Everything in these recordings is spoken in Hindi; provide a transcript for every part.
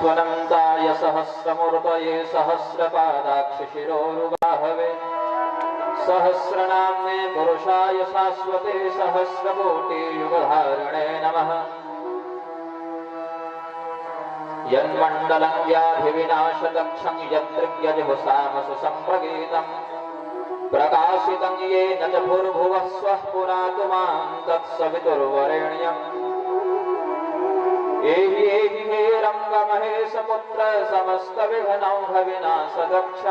स्वनन्ताय सहस्रमूर्तये सहस्रपादाक्षशिरोरुबाहवे सहस्रनाम्ने पुरुषाय शाश्वते सहस्रकोटियुगधारिणे नमः। यन्मण्डलं व्याधिविनाशदक्षं यदृग्यजुहुसामसु सम्प्रगीतम् प्रकाशितं येन च भूर्भुवः स्वः पुनातु मां तत्सवितुर्वरेण्यम्। एहि एहि हे रङ्गमहेशपुत्र समस्तविघ्नौघविनाशदक्ष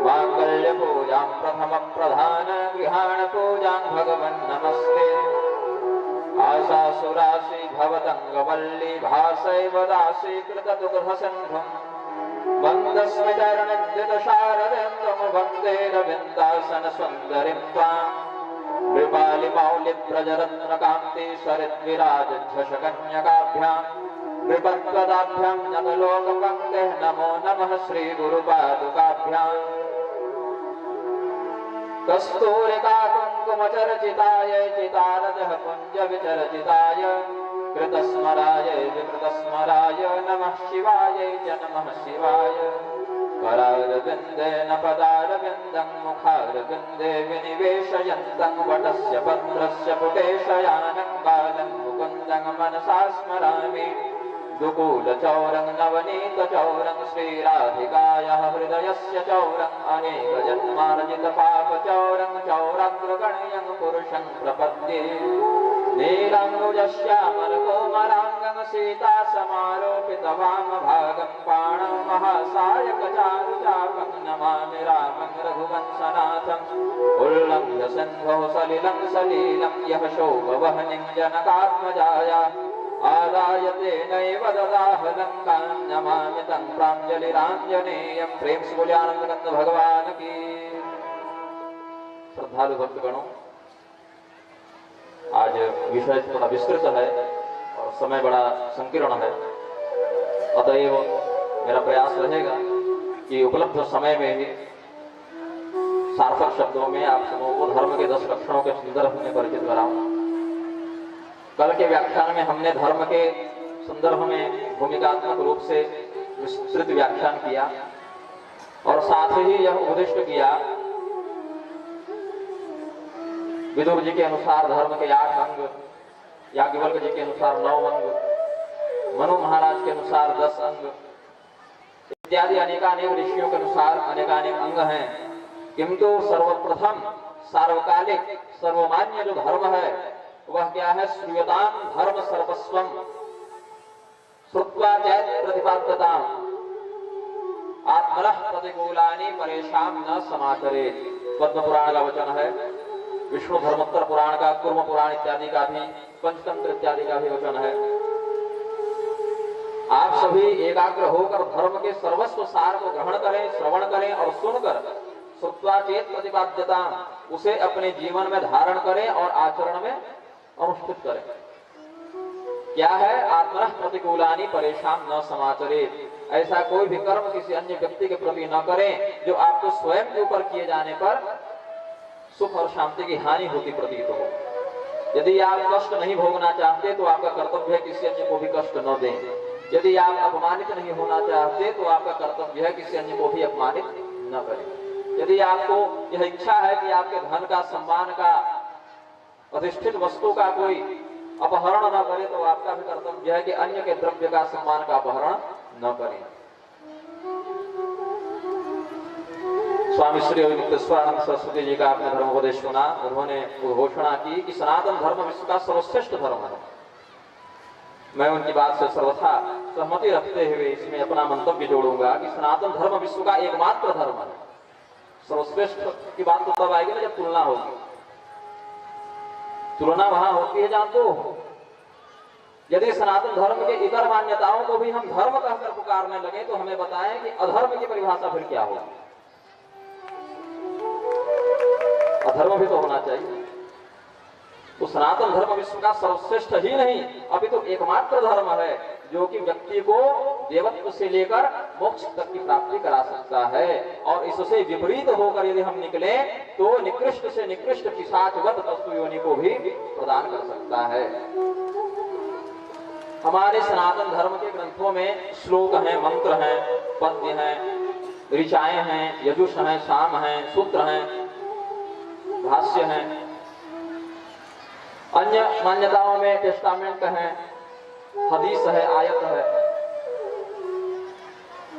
माङ्गल्यपूजां प्रथमप्रधान गृहाणपूजां भगवन् नमस्ते। आशासुराशि भवतङ्गवल्ली भासैव दासीकृतदुग्धसिन्धुम् वन्दस्मिचरणद्युतशारदेन्दुं वन्दे रविन्दासनसुन्दरीं त्वाम्। नृपालिमौलिव्रजरत्नकान्ति सरिद्विराजध्वजकन्यकाभ्याम् नृपत्वदाभ्यां नतलोकपङ्क्तेः नमो नमः श्रीगुरुपादुकाभ्याम्। कस्तूरिकाकुङ्कुमचर्चिताय चितारजः कुञ्जविचर्चिताय कृतस्मराय विकृतस्मराय नमः शिवाय च नमः शिवाय। करारविन्देन पदारविन्दं मुखारविन्दे विनिवेशयन्तं वटस्य पत्रस्य पुटेशयानं बालं मुकुन्दं मनसा स्मरामि। दुकूलचौरं नवनीतचौरं श्रीराधिकायाः हृदयस्य चौरं अनेकजन्मार्जितपापचौरं चौराग्रगण्यं पुरुषं प्रपद्ये। नीलाम्बुजश्यामलकोमलाङ्गं सीतासमारोपितवामभागं पाणौ महासायकचारुचापं नमामि रामं रघुवंशनाथम्। उल्लङ्घ्य सिन्धौ सलिलं सलीलं यः शोभवह्निं जनकात्मजाया आदाय तेनैव ददाह लङ्कां नमामि तं प्राञ्जलिराञ्जनेयं। प्रेम से बोलिए आनंदगंध भगवान की। श्रद्धालु भक्तगणों, आज विषय थोड़ा विस्तृत है और समय बड़ा संकीर्ण है, अतएव मेरा प्रयास रहेगा कि उपलब्ध समय में ही सार्थक शब्दों में आप सबों को धर्म के 10 लक्षणों के संदर्भ में परिचित कराऊं। कल के व्याख्यान में हमने धर्म के संदर्भ में भूमिकात्मक रूप से विस्तृत व्याख्यान किया और साथ ही यह उपदिष्ट किया विदुर जी के अनुसार धर्म के 8 अंग, याज्ञवल्क्य जी के अनुसार 9 अंग, मनु महाराज के अनुसार 10 अंग इत्यादि अनेकानेक ऋषियों के अनुसार अनेकानेक अंग हैं। किंतु सर्वप्रथम सार्वकालिक सर्वमान्य जो धर्म है वह क्या है? श्रूयतां धर्म सर्वस्वम श्रुत्वा चैत प्रतिपाद्यताम् आत्मनः प्रतिकूलानि परेषां न समाचरेत्। पद्म पुराण का वचन है, विष्णु धर्मोत्तर पुराण का, कूर्म पुराण इत्यादि का भी, पंचतंत्र इत्यादि का भी वचन है। आप सभी एकाग्र होकर धर्म के सर्वस्व सार को ग्रहण करें, श्रवण करें और सुनकर श्रुत्वा चेत प्रतिपाद्यताम् उसे अपने जीवन में धारण करें और आचरण में अनुष्ठित करें। क्या है? आत्मनः प्रतिकूलानि परेषां न समाचरेत्। ऐसा कोई भी कर्म किसी अन्य व्यक्ति के प्रति न करें जो आपको स्वयं के ऊपर किए जाने पर सुख और शांति की हानि होती प्रतीत हो। यदि आप कष्ट नहीं भोगना चाहते तो आपका कर्तव्य है किसी अन्य को भी कष्ट न दें। यदि आप अपमानित नहीं होना चाहते तो आपका कर्तव्य है किसी अन्य को भी अपमानित न करें। यदि आपको यह इच्छा है कि आपके धन का, सम्मान का, अधिष्ठित वस्तु का कोई अपहरण न करे तो आपका भी कर्तव्य है कि अन्य के द्रव्य का, सम्मान का अपहरण न करें। स्वामी श्री नित्यानंद सरस्वती जी का आपने धर्मोपदेश सुना। उन्होंने घोषणा की कि सनातन धर्म विश्व का सर्वश्रेष्ठ धर्म है। मैं उनकी बात से सर्वथा सहमति रखते हुए इसमें अपना मंतव्य जोड़ूंगा कि सनातन धर्म विश्व का एकमात्र धर्म है। सर्वश्रेष्ठ की बात तो तब आएगी ना जब तुलना होगी। तुलना वहां होती है जहां दो हो। यदि सनातन धर्म के इतर मान्यताओं को भी हम धर्म कहकर पुकारने लगे तो हमें बताएं कि अधर्म की परिभाषा फिर क्या होगी। अधर्म भी तो होना चाहिए। तो सनातन धर्म विश्व का सर्वश्रेष्ठ ही नहीं अभी तो एकमात्र धर्म है जो कि व्यक्ति को देवत्व से लेकर मोक्ष तक की प्राप्ति करा सकता है। और इससे विपरीत होकर यदि हम निकले तो निकृष्ट से निकृष्ट पिशाचवत पशु योनि को भी प्रदान कर सकता है। हमारे सनातन धर्म के ग्रंथों में श्लोक हैं, मंत्र हैं, पद्य हैं, ऋचाएं हैं, यजुष हैं, साम हैं, सूत्र हैं, भाष्य हैं। अन्य मान्यताओं में टेस्टामेंट है, हदीस है, आयत है।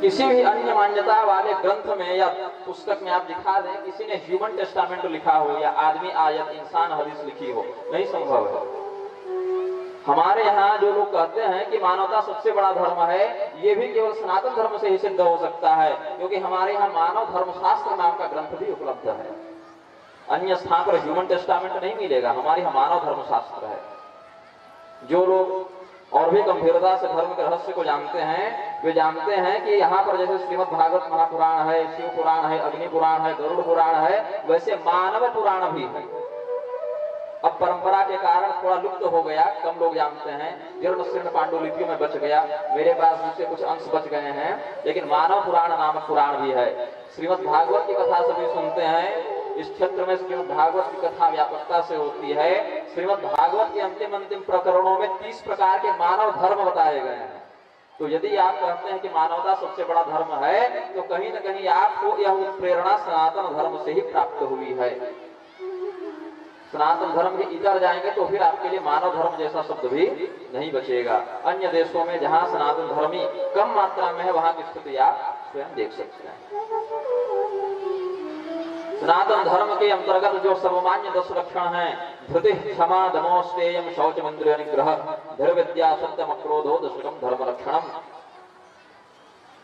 किसी भी अन्य मान्यता वाले ग्रंथ में या पुस्तक में आप दिखा दें किसी ने ह्यूमन टेस्टामेंट लिखा हो या आदमी आयत, इंसान हदीस लिखी हो, नहीं संभव है। हमारे यहाँ जो लोग कहते हैं कि मानवता सबसे बड़ा धर्म है, ये भी केवल सनातन धर्म से ही सिद्ध हो सकता है, क्योंकि हमारे यहाँ मानव धर्मशास्त्र नाम का ग्रंथ भी उपलब्ध है। अन्य स्थान पर ह्यूमन टेस्टामेंट नहीं मिलेगा, हमारे यहाँ मानव धर्मशास्त्र है। जो लोग और भी गंभीरता से धर्म के रहस्य को जानते हैं, वे जानते हैं कि यहाँ पर जैसे श्रीमद् भागवत महापुराण है, शिव पुराण है, अग्नि पुराण है, गरुड़ पुराण है, वैसे मानव पुराण भी है। अब परंपरा के कारण थोड़ा लुप्त हो गया, कम लोग जानते हैं। जीर्ण शीर्ण पांडुलिपियों में बच गया, मेरे पास उससे कुछ अंश बच गए हैं, लेकिन मानव पुराण नामक पुराण भी है। श्रीमद् भागवत की कथा सभी सुनते हैं। इस क्षेत्र में श्रीमद् भागवत की कथा व्यापकता से होती है। श्रीमद् भागवत के अंतिम प्रकरणों में 30 प्रकार के मानव धर्म बताए गए हैं। तो यदि आप कहते हैं कि मानवता सबसे बड़ा धर्म है, तो कहीं न कहीं आपको यह प्रेरणा सनातन धर्म से ही प्राप्त हुई है। सनातन धर्म के इधर जाएंगे तो फिर आपके लिए मानव धर्म जैसा शब्द भी नहीं बचेगा। अन्य देशों में जहां सनातन धर्मी कम मात्रा में है, वहां की स्थिति आप स्वयं देख सकते हैं। सनातन धर्म के अंतर्गत जो सर्वमान्य 10 लक्षण हैं, धृति, क्षमा, दमो, स्तेयम, शौच, इंद्रिय निग्रह, धैर्यविद्या, सत्यम, क्रोधो, दशकम धर्म लक्षणम।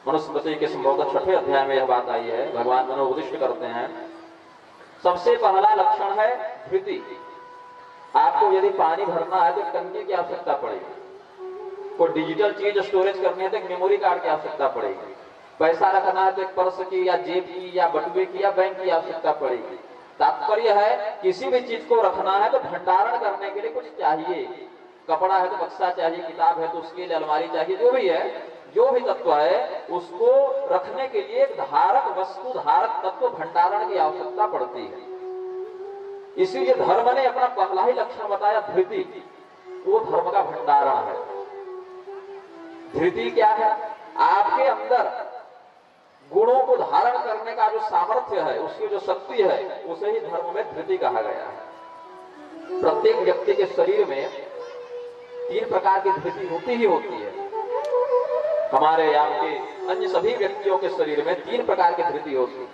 मनुस्मृति के संभवतः 6वें अध्याय में यह बात आई है। भगवान मनोपदिष्ट करते हैं। सबसे पहला लक्षण है धृति। आपको यदि पानी भरना है तो टंकी की आवश्यकता पड़ेगी, कोई डिजिटल चीज स्टोरेज करनी है तो एक मेमोरी कार्ड की आवश्यकता पड़ेगी, पैसा रखना है तो एक पर्स की या जेब की या बटुए की या बैंक की आवश्यकता पड़ेगी। तात्पर्य है किसी भी चीज को रखना है तो भंडारण करने के लिए कुछ चाहिए। कपड़ा है तो बक्सा चाहिए, किताब है तो उसके लिए अलमारी चाहिए। जो भी है, जो भी तत्व है, उसको रखने के लिए धारक वस्तु, धारक तत्व, भंडारण की आवश्यकता पड़ती है। इसीलिए धर्म ने अपना पहला ही लक्षण बताया धृति, वो धर्म का भंडारण है। धृति क्या है? आपके अंदर गुणों को धारण करने का जो सामर्थ्य है, उसकी जो शक्ति है, उसे ही धर्म में धृति कहा गया है। प्रत्येक व्यक्ति के शरीर में 3 प्रकार की धृति होती ही होती है। हमारे आपके अन्य सभी व्यक्तियों के शरीर में 3 प्रकार की धृति होती है।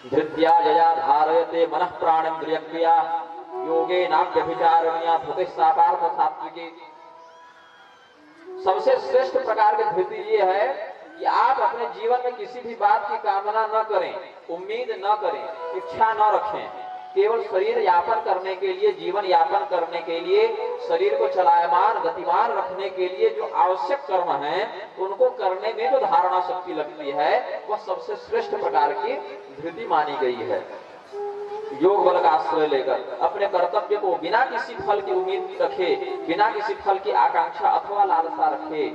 धृत्या जया धारयते मनः प्राणेन्द्रिय क्रिया योगे नाभ्यभिचारणीया धृति सापार्थ सात्विकी। सबसे श्रेष्ठ प्रकार की धृति ये है कि आप अपने जीवन में किसी भी बात की कामना न करें, उम्मीद न करें, इच्छा न रखें। केवल शरीर यापन करने के लिए, जीवन यापन करने के लिए, शरीर को चलायमान गतिमान रखने के लिए जो आवश्यक कर्म हैं, उनको करने में जो धारणा शक्ति लगती है, वह सबसे श्रेष्ठ प्रकार की धृति मानी गई है। योग बल का आश्रय लेकर अपने कर्तव्य को बिना किसी फल की उम्मीद रखे, बिना किसी फल की आकांक्षा अथवा लालसा रखे,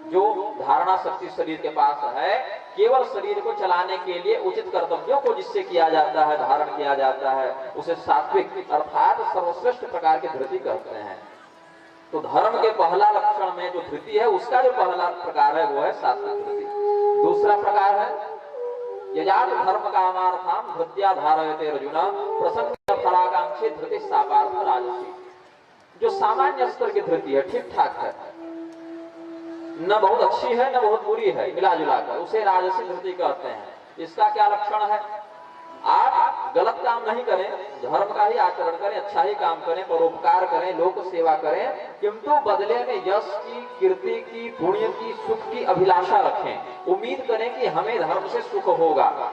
जो धारणा शक्ति शरीर के पास है, केवल शरीर को चलाने के लिए उचित कर्तव्यों को जिससे किया जाता है, धारण किया जाता है, उसे सात्विक अर्थात सर्वश्रेष्ठ प्रकार की धृति कहते हैं। तो धर्म के पहला लक्षण में जो धृति है, उसका जो पहला प्रकार है वो है सात्विक धृति। दूसरा प्रकार है यजात धर्म कामार्थाम धृत्या धारयते अर्जुन प्रसन्न फलाकांक्षी धृति सापार्थ राजसी। जो सामान्य स्तर की धृति है, ठीक ठाक है, न बहुत अच्छी है न बहुत बुरी है, मिला जुला कर, उसे राजसी धृति कहते हैं। इसका क्या लक्षण है? आप गलत काम नहीं करें, धर्म का ही आचरण करें, अच्छा ही काम करें, परोपकार करें, लोक सेवा करें, किंतु बदले में यश की, कीर्ति की, पुण्य की, सुख की अभिलाषा रखें। उम्मीद करें कि हमें धर्म से सुख होगा।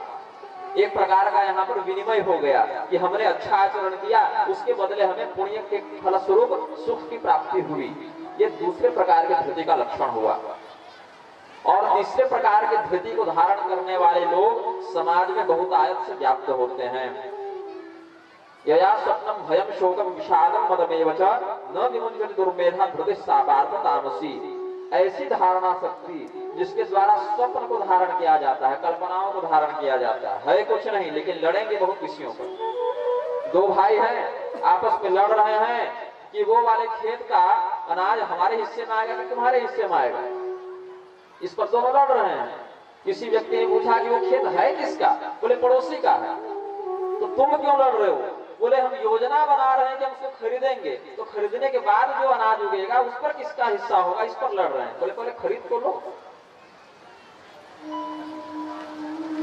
एक प्रकार का यहाँ पर विनिमय हो गया कि हमने अच्छा आचरण किया, उसके बदले हमें पुण्य के फलस्वरूप सुख की प्राप्ति हुई। ये दूसरे प्रकार के धृति का लक्षण हुआ। और तीसरे प्रकार के धृति को धारण करने वाले लोग समाज में बहुतायत से व्याप्त होते हैं। यया स्वप्नम भयम शोकम विषादम मदमेव च न विमुञ्चति दुर्मेधा धृति सापार्थ तामसी। ऐसी धारणा शक्ति जिसके द्वारा स्वप्न को धारण किया जाता है, कल्पनाओं को धारण किया जाता है कुछ नहीं, लेकिन लड़ेंगे बहुत विषयों पर। 2 भाई हैं, आपस में लड़ रहे हैं कि वो वाले खेत का अनाज हमारे हिस्से में आएगा कि तुम्हारे हिस्से में आएगा। इस पर दोनों लड़ रहे हैं। किसी व्यक्ति ने पूछा कि वो खेत है किसका? बोले पड़ोसी का है। तो तुम क्यों लड़ रहे हो? बोले हम योजना बना रहे हैं कि हम उसको खरीदेंगे, तो खरीदने के बाद जो अनाज उगेगा उस पर किसका हिस्सा होगा, इस पर लड़ रहे हैं। बोले पहले खरीद को लो।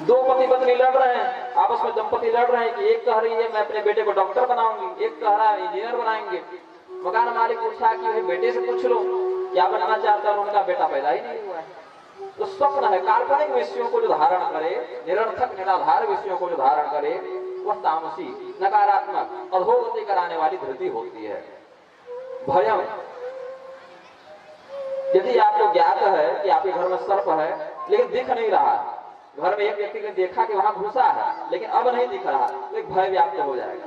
दो पति पत्नी लड़ रहे हैं, आपस में दंपति लड़ रहे हैं कि एक कह रही है मैं अपने बेटे को डॉक्टर बनाऊंगी, एक कह रहा है इंजीनियर बनाएंगे। मकान मालिक पूछा कि बेटे से पूछ लो क्या बनना चाहता है, उन्होंने कहा बेटा पैदा ही नहीं हुआ है। तो स्वप्न है, काल्पनिक विषयों को जो धारण करे, निरर्थक निराधार विषयों को जो धारण करे, वह तामसी नकारात्मक अधोगति कराने वाली धृति होती है। भयम, यदि आपको ज्ञात है कि आपके घर में सर्प है लेकिन दिख नहीं रहा, घर में एक व्यक्ति ने देखा कि वहां घुसा है लेकिन अब नहीं दिख रहा, तो एक भय व्याप्त हो जाएगा।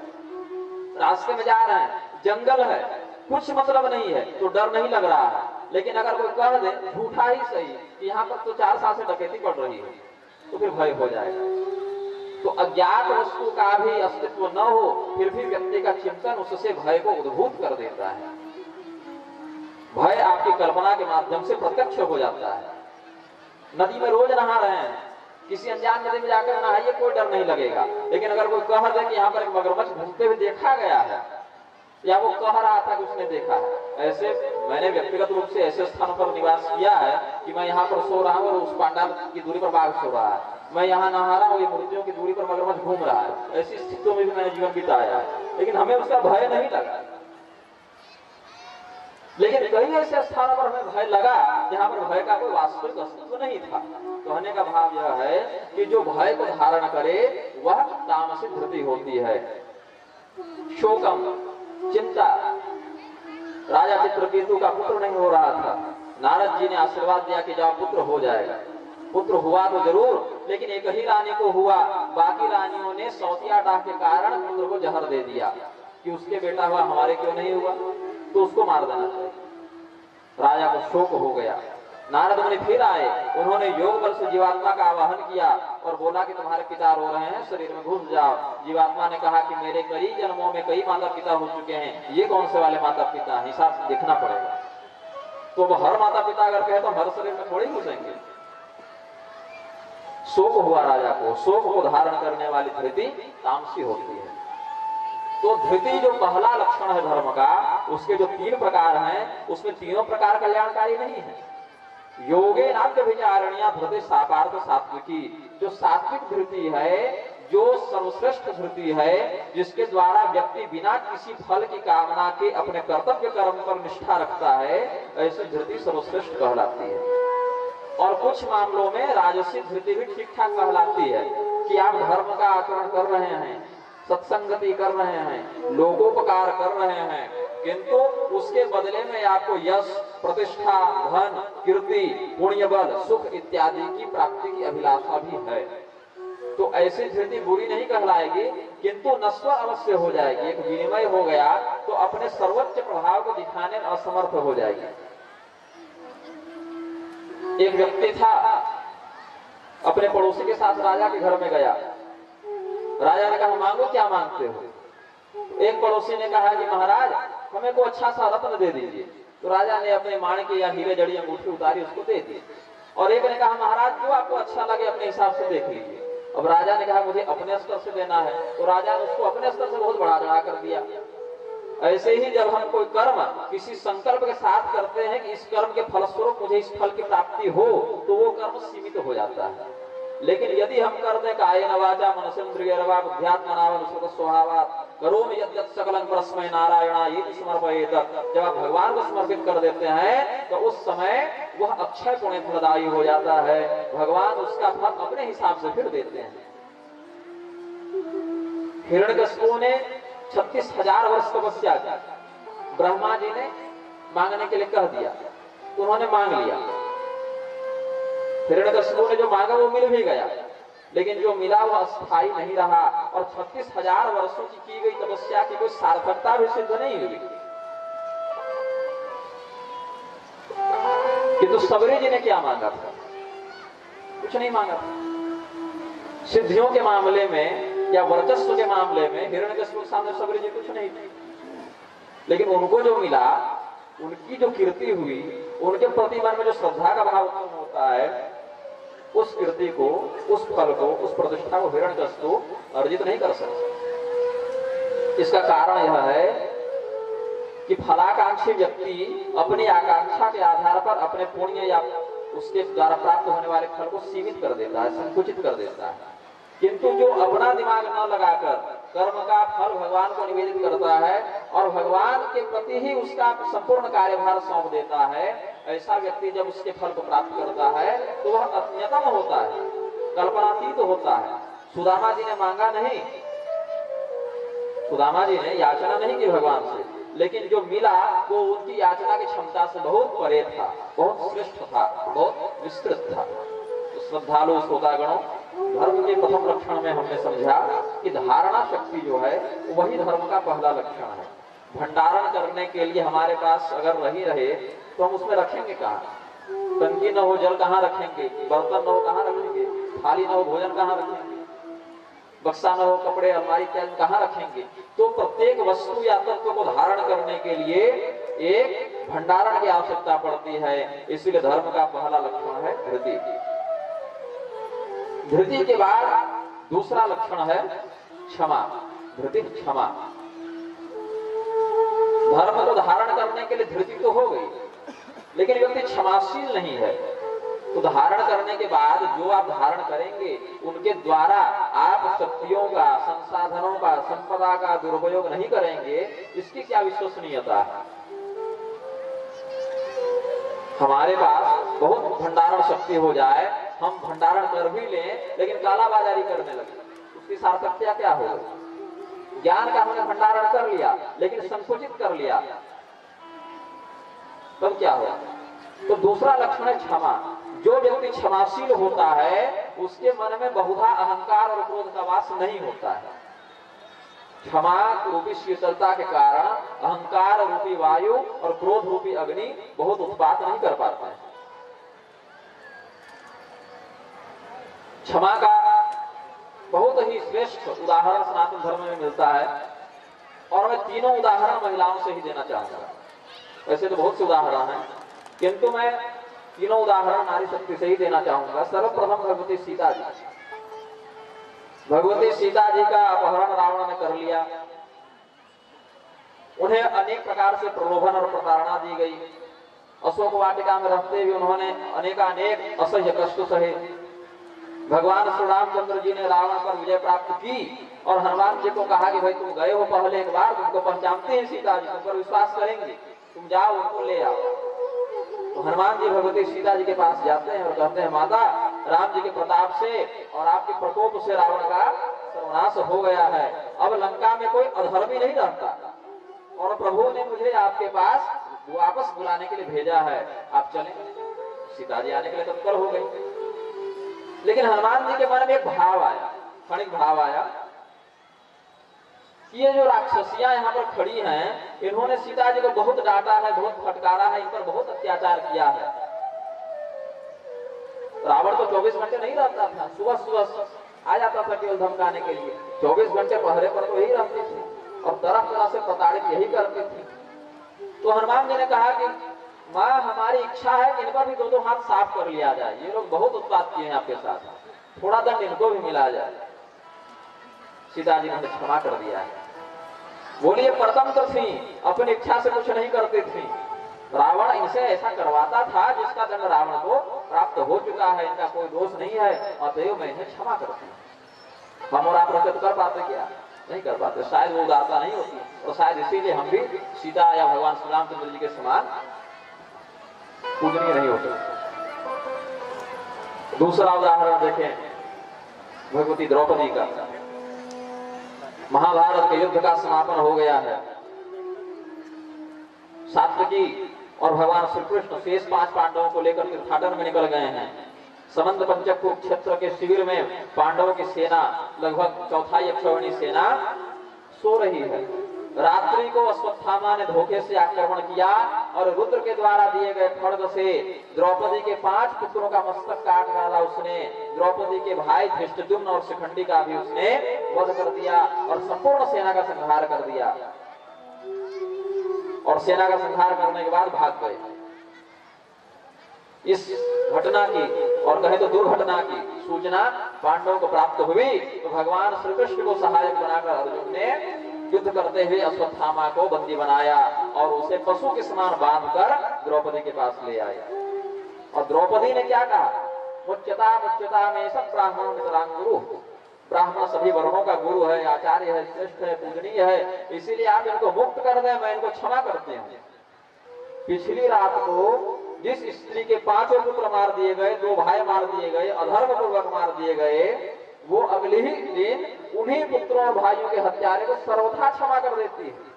रास्ते में जा रहे हैं, जंगल है, कुछ मतलब नहीं है तो डर नहीं लग रहा है, लेकिन अगर कोई कह दे झूठा ही सही कि यहाँ पर तो 4 साल से डकैती पड़ रही है, तो फिर भय हो जाएगा। तो अज्ञात वस्तु का भी अस्तित्व न हो फिर भी व्यक्ति का चिंतन उससे भय को उद्भूत कर देता है। भय आपकी कल्पना के माध्यम से प्रत्यक्ष हो जाता है। नदी में रोज नहा रहे हैं, किसी अनजान नदी में जाकर नहाइए, कोई डर नहीं लगेगा। लेकिन अगर कोई कह दे कि यहाँ पर एक मगरमच्छ घूमते हुए देखा गया है, या वो कह रहा था कि उसने देखा है, ऐसे मैंने व्यक्तिगत रूप से ऐसे स्थानों पर निवास किया है कि मैं यहाँ पर सो रहा हूँ और उस पांडाल की दूरी पर बाघ सो रहा है, मैं यहाँ नहा रहा हूँ, ये मूर्तियों की दूरी पर मगरमच्छ घूम रहा है। ऐसी स्थितियों में भी मैंने जीवन बिताया है, लेकिन हमें उसका भय नहीं लगा। लेकिन कई ऐसे स्थानों पर हमें भय लगा जहाँ पर भय का कोई वास्तविक अस्तित्व नहीं था। कहने का भाव यह है कि जो भय को धारण करे वह तामसी धृति होती है। शोकम, चिंता, राजा चित्रकेतु का पुत्र नहीं हो रहा था, नारद जी ने आशीर्वाद दिया कि जाओ पुत्र हो जाएगा। पुत्र हुआ तो जरूर, लेकिन एक ही रानी को हुआ, बाकी रानियों ने सौतिया डाह के कारण पुत्र को जहर दे दिया कि उसके बेटा हुआ, हमारे क्यों नहीं हुआ, तो उसको मार देना चाहिए। राजा को शोक हो गया। नारद मुनि फिर आए, उन्होंने योग बल से जीवात्मा का आवाहन किया और बोला कि तुम्हारे पिता रो रहे हैं, शरीर में घुस जाओ। जीवात्मा ने कहा कि मेरे कई जन्मों में कई माता पिता हो चुके हैं, ये कौन से वाले माता पिता हैं, हिसाब से देखना पड़ेगा। तो वो हर माता पिता अगर कहे तो हर शरीर में थोड़ी घुसेंगे। शोक हुआ राजा को। शोक को धारण करने वाली धृति तामसी होती है। तो धृति जो पहला लक्षण है धर्म का, उसके जो 3 प्रकार हैं, उसमें तीनों प्रकार कल्याणकारी नहीं है। योगे नाट्य विचारणिया धृति सापार्थ सात्विकी, जो सात्विक धृति है, जो सर्वश्रेष्ठ धृति है, जिसके द्वारा व्यक्ति बिना किसी फल की कामना के अपने कर्तव्य कर्म पर निष्ठा रखता है, ऐसी धृति सर्वश्रेष्ठ कहलाती है। और कुछ मामलों में राजसी धृति भी ठीक ठाक कहलाती है कि आप धर्म का आचरण कर रहे हैं, सत्संगति कर रहे हैं, लोकोपकार कर रहे हैं, किंतु उसके बदले में आपको यश, प्रतिष्ठा, धन, कीर्ति, पुण्य बल, सुख इत्यादि की प्राप्ति की अभिलाषा भी है। तो ऐसी धृति बुरी नहीं कहलाएगी, किंतु नश्वर अवश्य हो जाएगी। एक विनिमय हो गया तो अपने सर्वोच्च प्रभाव को दिखाने में असमर्थ हो जाएगी। एक व्यक्ति था, अपने पड़ोसी के साथ राजा के घर में गया। राजा ने कहा मांगो, क्या मांगते हो? एक पड़ोसी ने कहा कि महाराज हमें को अच्छा सा रत्न दे दीजिए। तो राजा ने अपने माणिक या हीरे जड़ी अंगूठी उतारी, उसको दे दी। और एक ने कहा महाराज जो आपको अच्छा लगे अपने हिसाब से देख लीजिए। अब राजा ने कहा मुझे अपने स्तर से देना है, तो राजा ने उसको अपने स्तर से बहुत बढ़ा चढ़ा कर दिया। ऐसे ही जब हम कोई कर्म किसी संकल्प के साथ करते हैं कि इस कर्म के फलस्वरूप मुझे इस फल की प्राप्ति हो, तो वो कर्म सीमित हो जाता है। लेकिन यदि हम कर दें कायेन वाचा मनसेन्द्रियर्वा बुद्ध्यात्मना स्वभावात् करोमि यद्यत् सकलं परस्मै नारायणायेति समर्पयेत्, जब आप भगवान को समर्पित कर देते हैं तो उस समय वह अक्षय पुण्य फलदायी हो जाता है। भगवान उसका फल अपने हिसाब से फिर देते हैं। हिरण्यकशिपु ने 36,000 वर्ष तपस्या की, ब्रह्मा जी ने मांगने के लिए कह दिया, उन्होंने मांग लिया। हिरण्यकशिपु ने जो मांगा वो मिल भी गया, लेकिन जो मिला वो अस्थायी नहीं रहा और 36,000 वर्षों की गई तपस्या की कोई सार्थकता भी सिद्ध नहीं हुई। किंतु सबरी जी ने क्या मांगा था? कुछ नहीं मांगा था। सिद्धियों के मामले में या वर्चस्व के मामले में हिरण्यकशिपु के सामने सबरी जी कुछ नहीं थी, लेकिन उनको जो मिला उनकी जो कीर्ति हुई, उनके प्रति मन में जो श्रद्धा का भाव उत्पन्न होता है, उस कीर्ति को, उस फल को, उस प्रतिष्ठा को हिरण्यकशिपु अर्जित नहीं कर सकता। इसका कारण यह है कि फलाकांक्षी व्यक्ति अपनी आकांक्षा के आधार पर अपने पुण्य या उसके द्वारा प्राप्त होने वाले फल को सीमित कर देता है, संकुचित कर देता है। किंतु जो अपना दिमाग न लगाकर कर्म का फल भगवान को निवेदित करता है और भगवान के प्रति ही उसका संपूर्ण कार्यभार सौंप देता है, ऐसा व्यक्ति जब उसके फल को प्राप्त करता है तो वह अत्यतम होता है, कल्पनातीत होता है। सुदामा जी ने मांगा नहीं, सुदामा जी ने याचना नहीं की भगवान से, लेकिन जो मिला वो उनकी याचना की क्षमता से बहुत परे था, बहुत श्रेष्ठ था, बहुत विस्तृत था। तो श्रद्धालु श्रोतागणों, धर्म के प्रथम लक्षण में हमने समझा कि धारणा शक्ति जो है वही धर्म का पहला लक्षण है। भंडारण करने के लिए हमारे पास अगर रही रहे तो हम उसमें रखेंगे कहाँ? टंकी न हो जल कहाँ रखेंगे? बर्तन न हो कहाँ रखेंगे? थाली न हो भोजन कहाँ रखेंगे? बक्सा न हो कपड़े अलमारी इत्यादि कहाँ रखेंगे? तो प्रत्येक वस्तु या तत्व को धारण करने के लिए एक भंडारण की आवश्यकता पड़ती है। इसलिए धर्म का पहला लक्षण है धृति। धृति के बाद दूसरा लक्षण है क्षमा। धृति क्षमा। धर्म को धारण करने के लिए धृति तो हो गई, लेकिन व्यक्ति क्षमाशील नहीं है। तो धारण करने के बाद जो आप धारण करेंगे उनके द्वारा आप शक्तियों का, संसाधनों का, संपदा का दुरुपयोग नहीं करेंगे, इसकी क्या विश्वसनीयता है? हमारे पास बहुत भंडारण शक्ति हो जाए, हम भंडारण कर भी लें लेकिन कालाबाजारी करने लगे, उसकी सार्थकता क्या होगी? ज्ञान का हमने भंडारण कर लिया लेकिन संकुचित कर लिया, तब क्या होगा? तो दूसरा लक्षण है क्षमा। जो व्यक्ति क्षमाशील होता है उसके मन में बहुधा अहंकार और क्रोध का वास नहीं होता है। क्षमा रूपी शीतलता के कारण अहंकार रूपी वायु और क्रोध रूपी अग्नि बहुत उत्पात नहीं कर पाता है। क्षमा का बहुत ही श्रेष्ठ उदाहरण सनातन धर्म में मिलता है और मैं तीनों उदाहरण महिलाओं से ही देना चाहूंगा। वैसे तो बहुत से उदाहरण हैं, किंतु मैं तीनों उदाहरण नारी शक्ति से ही देना चाहूंगा। सर्वप्रथम भगवती सीता जी। भगवती सीता जी का अपहरण रावण ने कर लिया, उन्हें अनेक प्रकार से प्रलोभन और प्रताड़ना दी गई। अशोक वाटिका में रहते हुए उन्होंने अनेकानेक असह्य कष्ट सहे। भगवान श्री रामचंद्र जी ने रावण पर विजय प्राप्त की और हनुमान जी को कहा कि भाई तुम गए हो पहले एक बार, तुमको पहचानते हैं सीता जी, तुम पर विश्वास करेंगे, तुम जाओ उनको ले आओ। तो हनुमान जी भगवती सीता जी के पास जाते हैं और कहते हैं, माता राम जी के प्रताप से और आपके प्रकोप से रावण का सर्वनाश हो गया है, अब लंका में कोई अधर्मी नहीं रहता और प्रभु ने मुझे आपके पास वापस बुलाने के लिए भेजा है, आप चलें। सीता जी आने के लिए तत्पर हो गई, लेकिन हनुमान जी के मन में एक भाव आया, क्षणिक भाव आया, ये जो राक्षसियां यहाँ पर खड़ी हैं, इन्होंने सीता जी को बहुत डांटा है, बहुत फटकारा है, इन पर बहुत अत्याचार किया है। रावण तो 24 घंटे नहीं रहता था, सुबह सुबह आ जाता था केवल धमकाने के लिए, 24 घंटे पहरे पर तो यही रहती थी और तरह तरह से प्रताड़ित यही करती थी। तो हनुमान जी ने कहा कि माँ हमारी इच्छा है कि इन पर भी दो हाथ साफ कर लिया जाए, ये लोग बहुत उत्पात किए हैं आपके साथ, थोड़ा दंड इनको भी मिला जाए। सीता जी ने क्षमा कर दिया है। बोलिए परतंत्र थी, अपनी इच्छा से कुछ नहीं करती थी, रावण इनसे ऐसा करवाता था जिसका दंड रावण को प्राप्त हो चुका है, इनका कोई दोष नहीं है, अतएव मैं इन्हें क्षमा करती हूँ। हम और आप रहते तो कर पाते क्या? नहीं कर पाते, शायद वो उदारता नहीं होती, और शायद इसीलिए हम भी सीता या भगवान श्री रामचंद्र जी के समान पूजनीय नहीं होते। दूसरा उदाहरण देखें भगवती द्रौपदी का। महाभारत के युद्ध का समापन हो गया है, सात्विकी और भगवान श्री कृष्ण शेष 5 पांडवों को लेकर तीर्थाटन में निकल गए हैं। समंत पंचक क्षेत्र के शिविर में पांडवों की सेना लगभग चौथाई अक्षौहिणी सेना सो रही है। रात्रि को अश्वत्थामा ने धोखे से आक्रमण किया और रुद्र के द्वारा दिए गए खड्ग से द्रौपदी के 5 पुत्रों का मस्तक काट डाला उसने। द्रौपदी के भाई धृष्टद्युम्न और शिखंडी का भी उसने वध कर दिया और संपूर्ण सेना का संहार कर दिया। और सेना का संहार करने के बाद भाग गए। इस घटना की और कहे तो दुर्घटना की सूचना पांडवों को प्राप्त हुई तो भगवान श्री कृष्ण को सहायक बनाकर अर्जुन ने युद्ध करते हुए अश्वत्थामा को बंदी बनाया और उसे पशु के समान बांधकर द्रौपदी के पास ले आया। और द्रौपदी ने क्या कहा, मुच्यता में सब ब्राह्मण मित्रांग गुरु, ब्राह्मण सभी वर्णों का गुरु है, आचार्य है, श्रेष्ठ है, पूजनीय है, इसीलिए आप इनको मुक्त कर दें, मैं इनको क्षमा करते हूँ। पिछली रात को जिस स्त्री के 5 पुत्र मार दिए गए, 2 भाई मार दिए गए, अधर्म पूर्वक मार दिए गए, वो अगले ही दिन उन्हीं पुत्रों और भाइयों के हत्यारे को सर्वथा क्षमा कर देती है।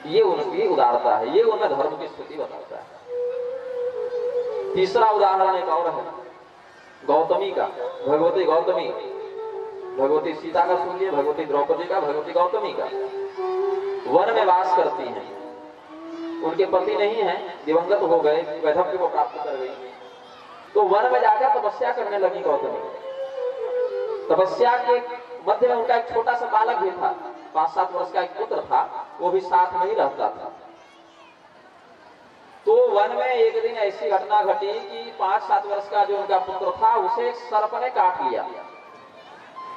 ये उनकी उदारता है, ये उनमें धर्म की स्थिति बताता है। तीसरा उदाहरण एक और है गौतमी का, भगवती गौतमी, भगवती सीता का सुनिए, भगवती द्रौपदी का, भगवती गौतमी का। वन में वास करती हैं, उनके पति नहीं है, दिवंगत हो गए, वैधव्य को प्राप्त कर गई, तो वन में जाकर तपस्या करने लगी गौतमी। तपस्या के मध्य में उनका एक छोटा सा बालक भी था, 5-7 वर्ष का एक पुत्र था, वो भी साथ में ही रहता था। तो वन में एक दिन ऐसी घटना घटी कि 5-7 वर्ष का जो उनका पुत्र था उसे सर्प ने काट लिया,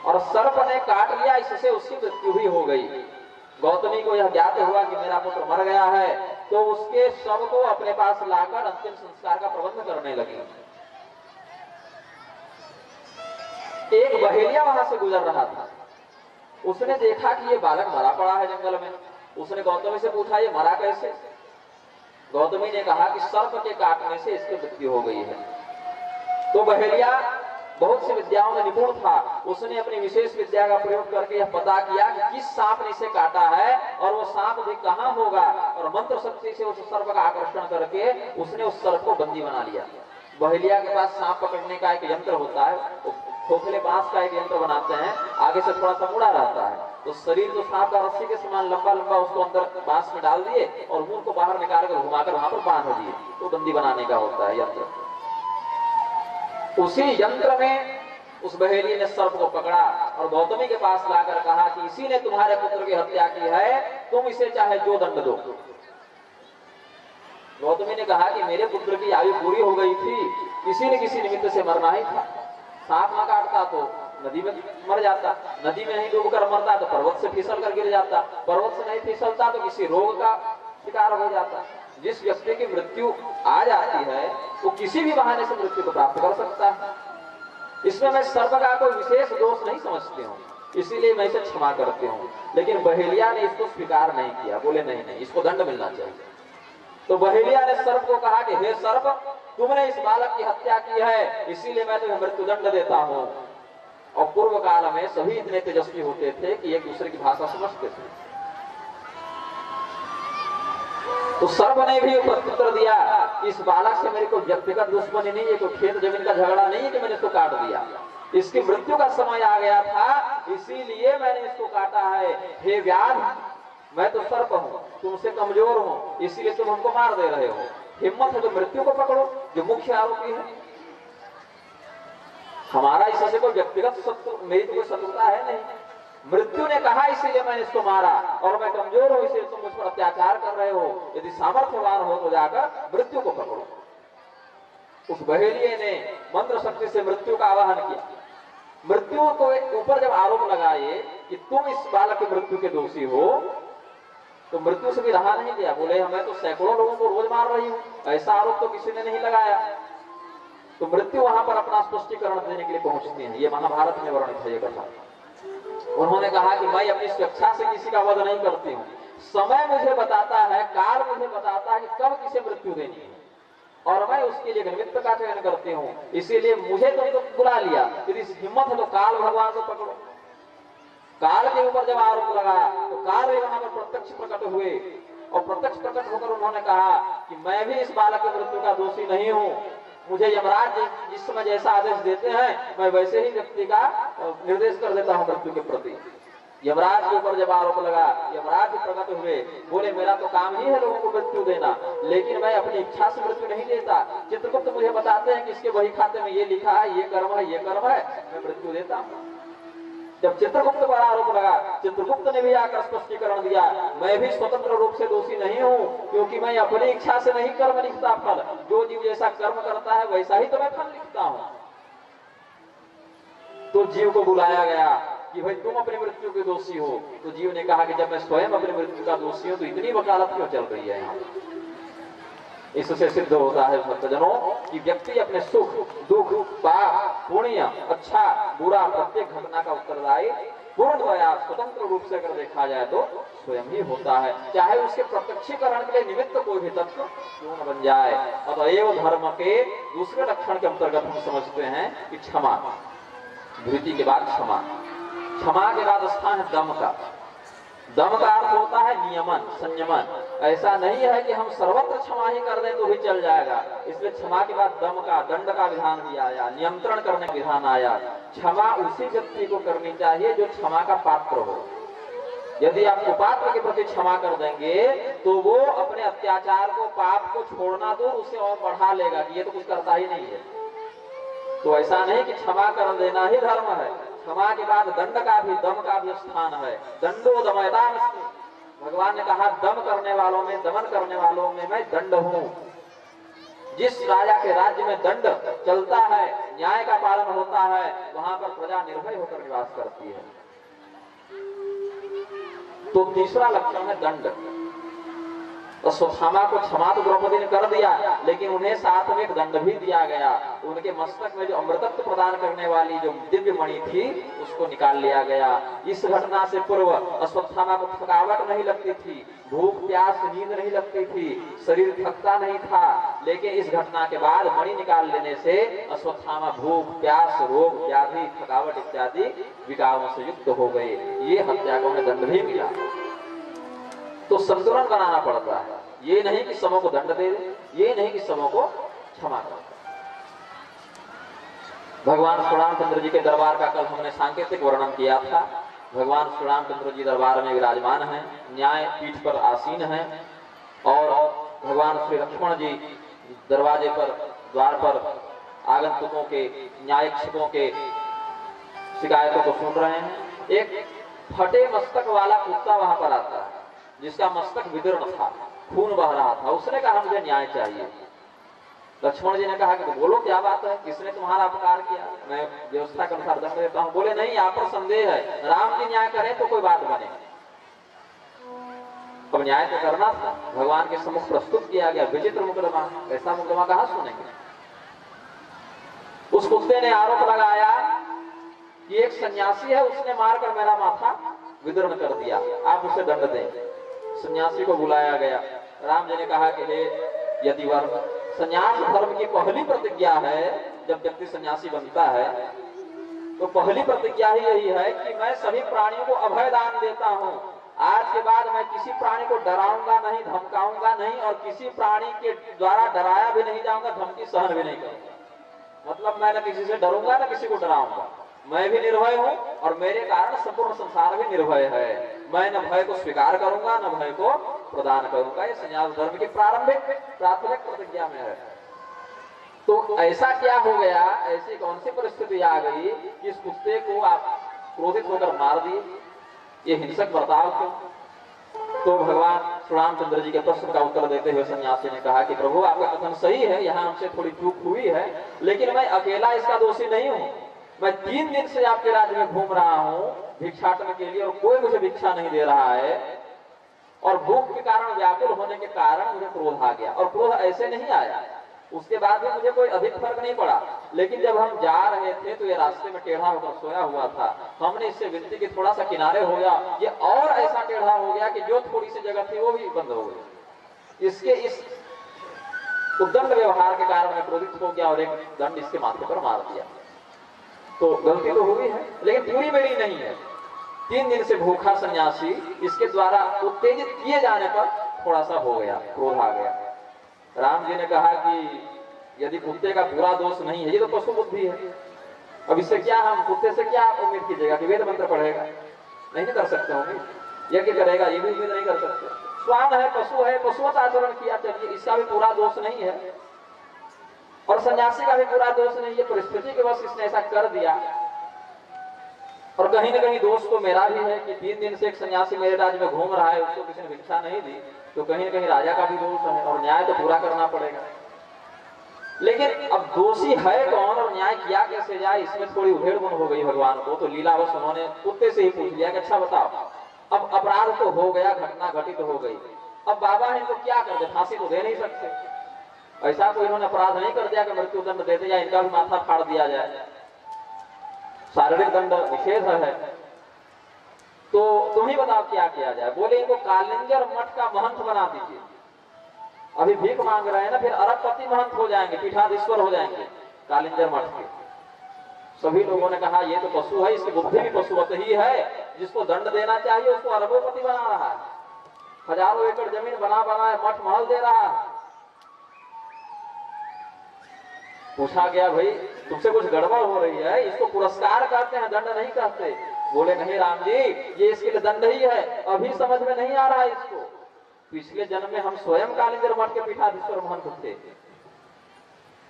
और सर्प ने काट लिया, इससे उसकी मृत्यु भी हो गई। गौतमी को यह ज्ञात हुआ कि मेरा पुत्र मर गया है, तो उसके शव को अपने पास लाकर अंतिम संस्कार का प्रबंध करने लगी। एक बहेलिया वहां से गुजर रहा था, उसने देखा कि ये बालक मरा पड़ा है जंगल में। उसने गौतमी से पूछा, ये मरा कैसे? गौतमी ने कहा कि सर्प के काटने से इसकी मृत्यु हो गई है। तो बहेलिया बहुत सी विद्याओं में निपुण था, उसने अपनी विशेष विद्या का प्रयोग करके यह पता किया कि किस सांप ने इसे काटा है और वो सांप भी कहां होगा, और मंत्र शक्ति से उस सर्प का आकर्षण करके उसने उस सर्प को बंदी बना लिया। बहेलिया के पास सांप पकड़ने का एक यंत्र होता है, खोखले बांस का एक यंत्र बनाते हैं, आगे से थोड़ा सा मुड़ा रहता है, तो शरीर जो सांप का रस्सी के समान लंबा लंबा उसको अंदर बांस में डाल दिए और मुंह को बाहर निकालकर घुमाकर वहां पर बांध दिए, तो बंदी बनाने का होता है यंत्र। उसी यंत्र में उस बहेली ने सर्प को पकड़ा और गौतमी के पास लाकर कहा कि इसी ने तुम्हारे पुत्र की हत्या की है, तुम इसे चाहे जो दंड दो। गौतमी ने कहा कि मेरे पुत्र की आयु पूरी हो गई थी, किसी न किसी निमित्त से मरना ही था। सांप न काटता तो नदी में मर जाता, नदी में नहीं डूबकर मरता तो पर्वत से फिसल कर गिर जाता, पर्वत से नहीं फिसलता तो किसी रोग का शिकार हो जाता। जिस व्यक्ति की मृत्यु आ जाती है वो किसी भी बहाने से मृत्यु को प्राप्त कर सकता है। इसमें मैं सर्प का कोई विशेष दोष नहीं समझती हूँ, इसीलिए मैं इसे क्षमा करती हूँ। लेकिन बहेलिया ने इसको स्वीकार नहीं किया, बोले नहीं नहीं, इसको दंड मिलना चाहिए। तो बहेलिया ने सर्प को कहा कि हे सर्प, तुमने इस बालक की हत्या की है, इसीलिए मैं तुम्हें मृत्यु दंड देता हूँ। और पूर्व काल में सभी इतने तेजस्वी होते थे कि एक दूसरे की भाषा समझते थे। तो सर्प ने भी उत्तर दिया, इस बालक से मेरे को व्यक्तिगत दुश्मनी नहीं है, कोई खेत जमीन का झगड़ा नहीं है कि मैंने इसको काट दिया, इसकी मृत्यु का समय आ गया था, इसीलिए मैंने इसको काटा है। हे व्याध, मैं तो सर्प हूँ, तुमसे कमजोर हूँ, इसीलिए तुम हमको मार दे रहे हो। हिम्मत है तो मृत्यु को पकड़ो, जो मुख्य आरोपी है। हमारा इससे कोई व्यक्तिगत शत्रु, मेरी तो कोई शत्रुता है नहीं। मृत्यु ने कहा इसीलिए मैंने इसको मारा, और मैं कमजोर हूं इसलिए तुम मुझ पर अत्याचार कर रहे हो। यदि सामर्थ्यवान हो तो जाकर मृत्यु को पकड़ो। उस बहेलिये ने मंत्र शक्ति से मृत्यु का आवाहन किया। मृत्यु को ऊपर जब आरोप लगाए कि तुम इस बालक की मृत्यु के दोषी हो, तो मृत्यु से भी रहा नहीं गया, बोले हमें तो सैकड़ों लोगों को रोज मार रही हूं, ऐसा आरोप तो किसी ने नहीं लगाया। तो मृत्यु वहां पर अपना स्पष्टीकरण देने के लिए पहुंचती है। ये महाभारत में वर्णित है ये कथा। उन्होंने कहा कि मैं अपनी स्वेच्छा से किसी का वध नहीं करती हूँ, समय मुझे बताता है, काल मुझे बताता है कि कब किसे मृत्यु देनी है, और मैं उसके लिए निमित्त का चयन करती हूँ। इसीलिए मुझे तो बुला लिया, यदि हिम्मत है तो काल भगवान को पकड़ो। काल के ऊपर जब आरोप लगाया तो काल भी वहां पर प्रत्यक्ष प्रकट हुए, और प्रत्यक्ष प्रकट होकर उन्होंने कहा कि मैं भी इस बालक की मृत्यु का दोषी नहीं हूँ। मुझे यमराज जिस समय जैसा आदेश देते हैं मैं वैसे ही व्यक्ति का निर्देश कर देता हूँ मृत्यु के प्रति। यमराज के ऊपर जब आरोप लगा, यमराज प्रकट हुए, बोले मेरा तो काम ही है लोगों को मृत्यु देना, लेकिन मैं अपनी इच्छा से मृत्यु नहीं देता। चित्रगुप्त तो मुझे बताते हैं कि इसके वही खाते में ये लिखा है, ये कर्म है, ये कर्म है, मैं मृत्यु देता हूँ। जब चित्रगुप्त पर आरोप लगा, चित्रगुप्त ने भी आकर स्पष्टीकरण दिया, मैं भी स्वतंत्र रूप से दोषी नहीं हूँ, क्योंकि मैं अपनी इच्छा से नहीं कर्म लिखता फल, जो जीव जैसा कर्म करता है वैसा ही तो मैं फल लिखता हूँ। तो जीव को बुलाया गया कि भाई तुम अपनी मृत्यु के दोषी हो। तो जीव ने कहा कि जब मैं स्वयं अपनी मृत्यु का दोषी हूँ तो इतनी वकालत क्यों चल रही है यहाँ। इससे सिद्ध होता है भक्तजनों कि व्यक्ति अपने सुख दुख पाप पुण्य अच्छा बुरा प्रत्येक घटना का उत्तरदायी पूर्णतया स्वतंत्र रूप से अगर देखा जाए तो स्वयं ही होता है, चाहे उसके प्रत्यक्षीकरण के लिए निमित्त कोई भी तत्व क्यों न बन जाए। अतएव धर्म के दूसरे लक्षण के अंतर्गत हम समझते हैं कि क्षमा, धृति के बाद क्षमा, क्षमा के बाद स्थान है दम का। दम का अर्थ होता है नियमन संयमन। ऐसा नहीं है कि हम सर्वत्र क्षमा ही कर दें तो भी चल जाएगा, इसलिए क्षमा के बाद दम का दंड का विधान भी आया, नियंत्रण करने का विधान आया। क्षमा उसी व्यक्ति को करनी चाहिए जो क्षमा का पात्र हो। यदि आप कुपात्र के प्रति क्षमा कर देंगे तो वो अपने अत्याचार को पाप को छोड़ना दूर उसे और बढ़ा लेगा कि ये तो कुछ करता ही नहीं है। तो ऐसा नहीं कि क्षमा कर देना ही धर्म है, क्षमा के बाद दंड का भी दम का भी स्थान है। दंडो दमयतामस्मि, भगवान ने कहा दम करने वालों में दमन करने वालों में मैं दंड हूँ। जिस राजा के राज्य में दंड चलता है, न्याय का पालन होता है, वहां पर प्रजा निर्भय होकर निवास करती है। तो तीसरा लक्षण है दंड। तो सुदामा को क्षमा तो द्रौपदी ने कर दिया, लेकिन उन्हें साथ में एक दंड भी दिया गया। उनके मस्तक में जो अमृतत्व प्रदान करने वाली जो दिव्य मणि थी उसको निकाल लिया गया। इस घटना से पूर्व अश्वत्थामा को थकावट नहीं लगती थी, भूख प्यास नींद नहीं लगती थी, शरीर थकता नहीं था, लेकिन इस घटना के बाद मणि निकाल लेने से अश्वत्थामा भूख प्यास रोग व्याधि थकावट इत्यादि विकारों से युक्त हो गए। ये हत्या को उन्हें दंड भी मिला। तो संतुलन बनाना पड़ता है, ये नहीं कि सबों को दंड दे दे, ये नहीं कि सबों को क्षमा कर। भगवान श्री रामचंद्र जी के दरबार का कल हमने सांकेतिक वर्णन किया था। भगवान श्री रामचंद्र जी दरबार में विराजमान हैं, न्याय पीठ पर आसीन हैं और भगवान श्री लक्ष्मण जी दरवाजे पर द्वार पर आगंतुकों के न्यायिक्षकों के शिकायतों को सुन रहे हैं। एक फटे मस्तक वाला कुत्ता वहां पर आता है जिसका मस्तक विदीर्ण था, खून बह रहा था। उसने कहा मुझे न्याय चाहिए। लक्ष्मण जी ने कहा कि तो बोलो क्या बात है, किसने तुम्हारा अपकार किया, मैं व्यवस्था के अनुसार दंड देता हूँ। बोले नहीं, आप पर संदेह है, राम जी न्याय करें तो कोई बात बने। अब न्याय तो करना था, भगवान के सम्मुख प्रस्तुत किया गया विचित्र मुकदमा, ऐसा मुकदमा कहाँ सुनेंगे। उस कुत्ते ने आरोप लगाया कि एक सन्यासी है, उसने मारकर मेरा माथा विदीर्ण कर दिया, आप उसे दंड दें। सन्यासी को बुलाया गया। राम जी ने कहा कि हे यतिवर, सन्यास धर्म की पहली प्रतिज्ञा है, जब व्यक्ति सन्यासी बनता है तो पहली प्रतिज्ञा ही यही है कि मैं सभी प्राणियों को अभय दान देता हूँ। आज के बाद मैं किसी प्राणी को डराऊंगा नहीं, धमकाऊंगा नहीं और किसी प्राणी के द्वारा डराया भी नहीं जाऊंगा, धमकी सहन भी नहीं करूंगा। मतलब मैं न किसी से डरूंगा न किसी को डराऊंगा, मैं भी निर्भय हूँ और मेरे कारण संपूर्ण संसार भी निर्भय है। मैं न भय को स्वीकार करूंगा न भय को प्रदान करूंगा। ये संन्यास धर्म की प्रारंभिक प्राथमिक प्रतिज्ञा में है। तो ऐसा क्या हो गया, ऐसी कौन सी परिस्थिति आ गई कि इस कुत्ते को आप क्रोधित होकर मार दिए, ये हिंसक बर्ताव क्यों। तो भगवान श्री रामचंद्र जी के प्रश्न का उत्तर देते हुए सन्यासी ने कहा कि प्रभु आपका कथन सही है, यहाँ हमसे थोड़ी चूक हुई है, लेकिन मैं अकेला इसका दोषी नहीं हूँ। मैं 3 दिन से आपके राज्य में घूम रहा हूँ भिक्षाटन के लिए और कोई मुझे भिक्षा नहीं दे रहा है, और भूख के कारण व्याकुल होने के कारण मुझे क्रोध आ गया। और क्रोध ऐसे नहीं आया, उसके बाद भी मुझे कोई अधिक फर्क नहीं पड़ा, लेकिन जब हम जा रहे थे तो ये रास्ते में टेढ़ा होकर सोया हुआ था। हमने इससे विनती की थोड़ा सा किनारे हो गया, ये और ऐसा टेढ़ा हो गया कि जो थोड़ी सी जगह थी वो भी बंद हो गई। इसके इस उद्दंड व्यवहार के कारण मैं क्रोधित हो गया और एक दंड इसके माथे पर मार दिया। तो गलती तो हुई है, लेकिन पूरी मेरी नहीं है। 3 दिन से भूखा सन्यासी, इसके द्वारा उत्तेजित किए जाने पर थोड़ा सा हो गया, क्रोध आ गया। राम जी ने कहा कि यदि कुत्ते का पूरा दोष नहीं है, ये तो पशु बुद्धि है, अब इससे क्या हम कुत्ते से क्या आप उम्मीद कीजिएगा कि वेद मंत्र पढ़ेगा, नहीं कर सकते होंगे, यज्ञ करेगा, ये भी उम्मीद नहीं कर सकते। स्वान है, पशुवत आचरण किया, चलिए इसका भी पूरा दोष नहीं है और सन्यासी का भी पूरा दोष नहीं है, परिस्थिति के वश इसने ऐसा कर दिया। और कहीं न कहीं दोष तो मेरा भी है कि 3 दिन से एक सन्यासी मेरे राज्य में घूम रहा है, उसको किसी ने भिक्षा नहीं दी, तो कहीं न कहीं राजा का भी दोष है और न्याय तो पूरा करना पड़ेगा। लेकिन अब दोषी है कौन और न्याय किया कैसे जाए, इसमें थोड़ी उधेड़-बुन हो गई भगवान को। तो लीलावश उन्होंने कुत्ते से ही पूछ लिया कि अच्छा बताओ, अब अपराध तो हो गया, घटना घटित हो गई, अब बाबा है तो क्या कर दे, फांसी तो दे नहीं सकते। ऐसा कोई इन्होंने अपराध नहीं कर दिया कि मृत्यु दंड देते या इनका भी माथा फाड़ दिया जाए, शारीरिक दंड निषेध है। तो तुम ही बताओ क्या किया जाए। बोले इनको कालिंजर मठ का महंत बना दीजिए। अभी भीख मांग रहे हैं ना, फिर अरबपति महंत हो जाएंगे, पीठाधीश्वर हो जाएंगे कालिंजर मठ के। सभी लोगों ने कहा ये तो पशु है, इसकी बुद्धि भी पशुवत ही है, जिसको दंड देना चाहिए उसको अरबोपति बना रहा है, हजारों एकड़ जमीन बना बनाए मठ महल दे रहा है। पूछा गया भाई तुमसे कुछ गड़बड़ हो रही है, इसको पुरस्कार कहते हैं, दंड नहीं कहते। बोले नहीं राम जी, ये इसके लिए दंड ही है, अभी समझ में नहीं आ रहा है इसको। पिछले जन्म में हम स्वयं कालिंजर मठ के पीठाधीश्वर महंत थे,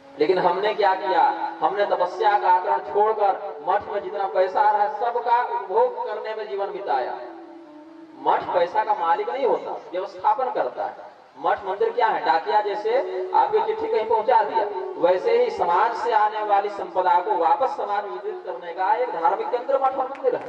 लेकिन हमने क्या किया, हमने तपस्या का आचरण छोड़कर मठ में जितना पैसा आ रहा है सबका उपभोग करने में जीवन बिताया। मठ पैसा का मालिक नहीं होता, व्यवस्थापन करता है। मठ मंदिर क्या है, डाकिया जैसे आपकी चिट्ठी कहीं पहुंचा दिया, वैसे ही समाज से आने वाली संपदा को वापस समाज में वितरित करने का एक धार्मिक केंद्र मठ और मंदिर है।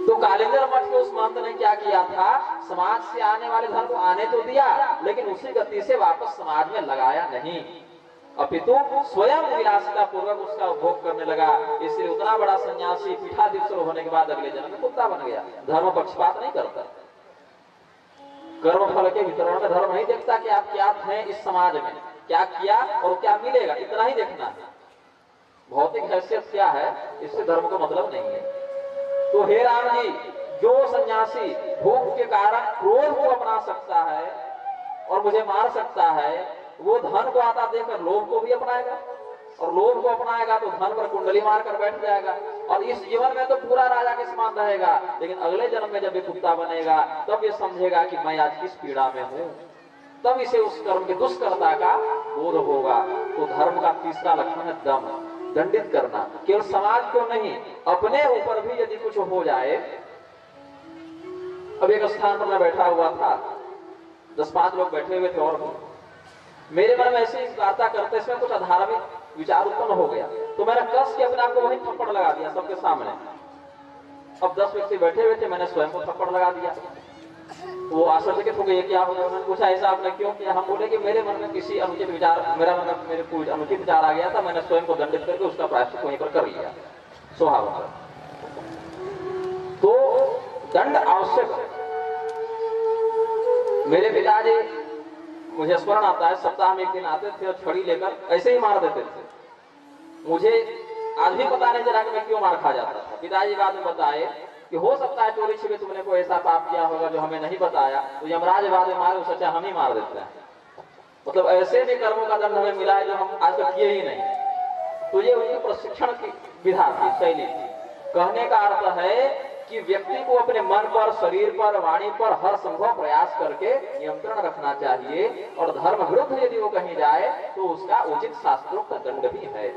तो कालिंगर मठ के उस महंत ने क्या किया था, समाज से आने वाले धन को आने तो दिया, लेकिन उसी गति से वापस समाज में लगाया नहीं, अपितु स्वयं विलासिता पूर्वक उसका उपभोग करने लगा। इसलिए उतना बड़ा सन्यासी पीठाधीश्वर होने के बाद अगले जन्म में कुत्ता बन गया। धर्म पक्षपात नहीं करता, कर्म फल के वितरण में धर्म नहीं देखता कि आप क्या हैं इस समाज में, क्या किया और क्या मिलेगा, इतना ही देखना है। भौतिक हैसियत क्या है इससे धर्म को मतलब नहीं है। तो हे राम जी, जो सन्यासी भूख के कारण क्रोध को अपना सकता है और मुझे मार सकता है, वो धन को आता देखकर लोभ को भी अपनाएगा, और लोभ को अपनाएगा तो धन पर कुंडली मारकर बैठ जाएगा, और इस जीवन में तो पूरा राजा के समान रहेगा, लेकिन अगले जन्म में जब ये कुत्ता बनेगा तब ये समझेगा कि मैं आज किस पीड़ा में हूँ, तब इसे उस कर्म के दुष्कर्ता का बोध होगा। तो धर्म का तीसरा लक्षण है दम, दंडित करना। केवल समाज को नहीं, अपने ऊपर भी यदि कुछ हो जाए। अब एक स्थान पर मैं बैठा हुआ था, 10-5 लोग बैठे हुए थे, और मेरे मन में ऐसी वार्ता करते इसमें कुछ अधार्मिक विचार उत्पन्न हो गया, तो मैंने कस के अपने आप को वहीं थप्पड़ लगा दिया सबके सामने। अब 10 व्यक्ति बैठे हुए थे, मैंने स्वयं को थप्पड़ लगा दिया। वो आश्चर्यचकित हो गए, क्या हो गया। मैंने पूछा ऐसा आपने क्यों किया। हम बोले कि मेरे मन में किसी अनुचित विचार, मेरे कोई अनुचित विचार आ गया था, मैंने स्वयं को दंडित करके उसका प्रायश्चित वहीं पर कर लिया स्वभाव पर। तो दंड आवश्यक है। मेरे पिताजी, मुझे स्मरण आता है, सप्ताह में एक दिन आते थे और छड़ी लेकर ऐसे ही मार देते थे। मुझे आज भी पता नहीं चला कि मैं क्यों मार खा जाता था। पिताजी बाद में बताए कि हो सकता है चोरी छिपे तुमने कोई ऐसा पाप किया होगा जो हमें नहीं बताया, तो यमराज बाद में मारे, सच्चा हम ही मार देते हैं। मतलब ऐसे भी कर्मों का दंड हमें मिला है जो हम आज तक किए ही नहीं। तो ये उनकी प्रशिक्षण की विधा थी, शैली थी। कहने का अर्थ है कि व्यक्ति को अपने मन पर, शरीर पर, वाणी पर हर संभव प्रयास करके नियंत्रण रखना चाहिए, और धर्म विरुद्ध यदि वो कहीं जाए तो उसका उचित शास्त्रोक्त दंड भी है।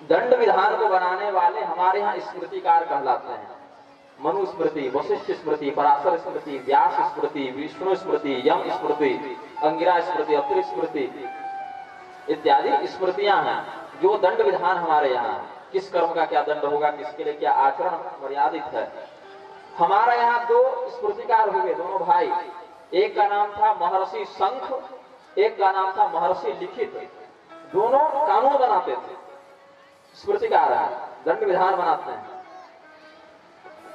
दंड विधान को बनाने वाले हमारे यहाँ स्मृतिकार कहलाते हैं। मनु स्मृति, वशिष्ठ स्मृति, पराशर स्मृति, व्यास स्मृति, विष्णु स्मृति, यम स्मृति, अंगिरा स्मृति, अत्रि स्मृति इत्यादि स्मृतियां हैं जो दंड विधान हमारे यहाँ, किस कर्म का क्या दंड होगा, किसके लिए क्या आचरण मर्यादित है। हमारा यहाँ 2 स्मृतिकार हुए, दोनों भाई। एक का नाम था महर्षि शंख, एक का नाम था महर्षि लिखित। दोनों कानून बनाते थे, स्मृतिकार है, दंड विधान बनाते हैं।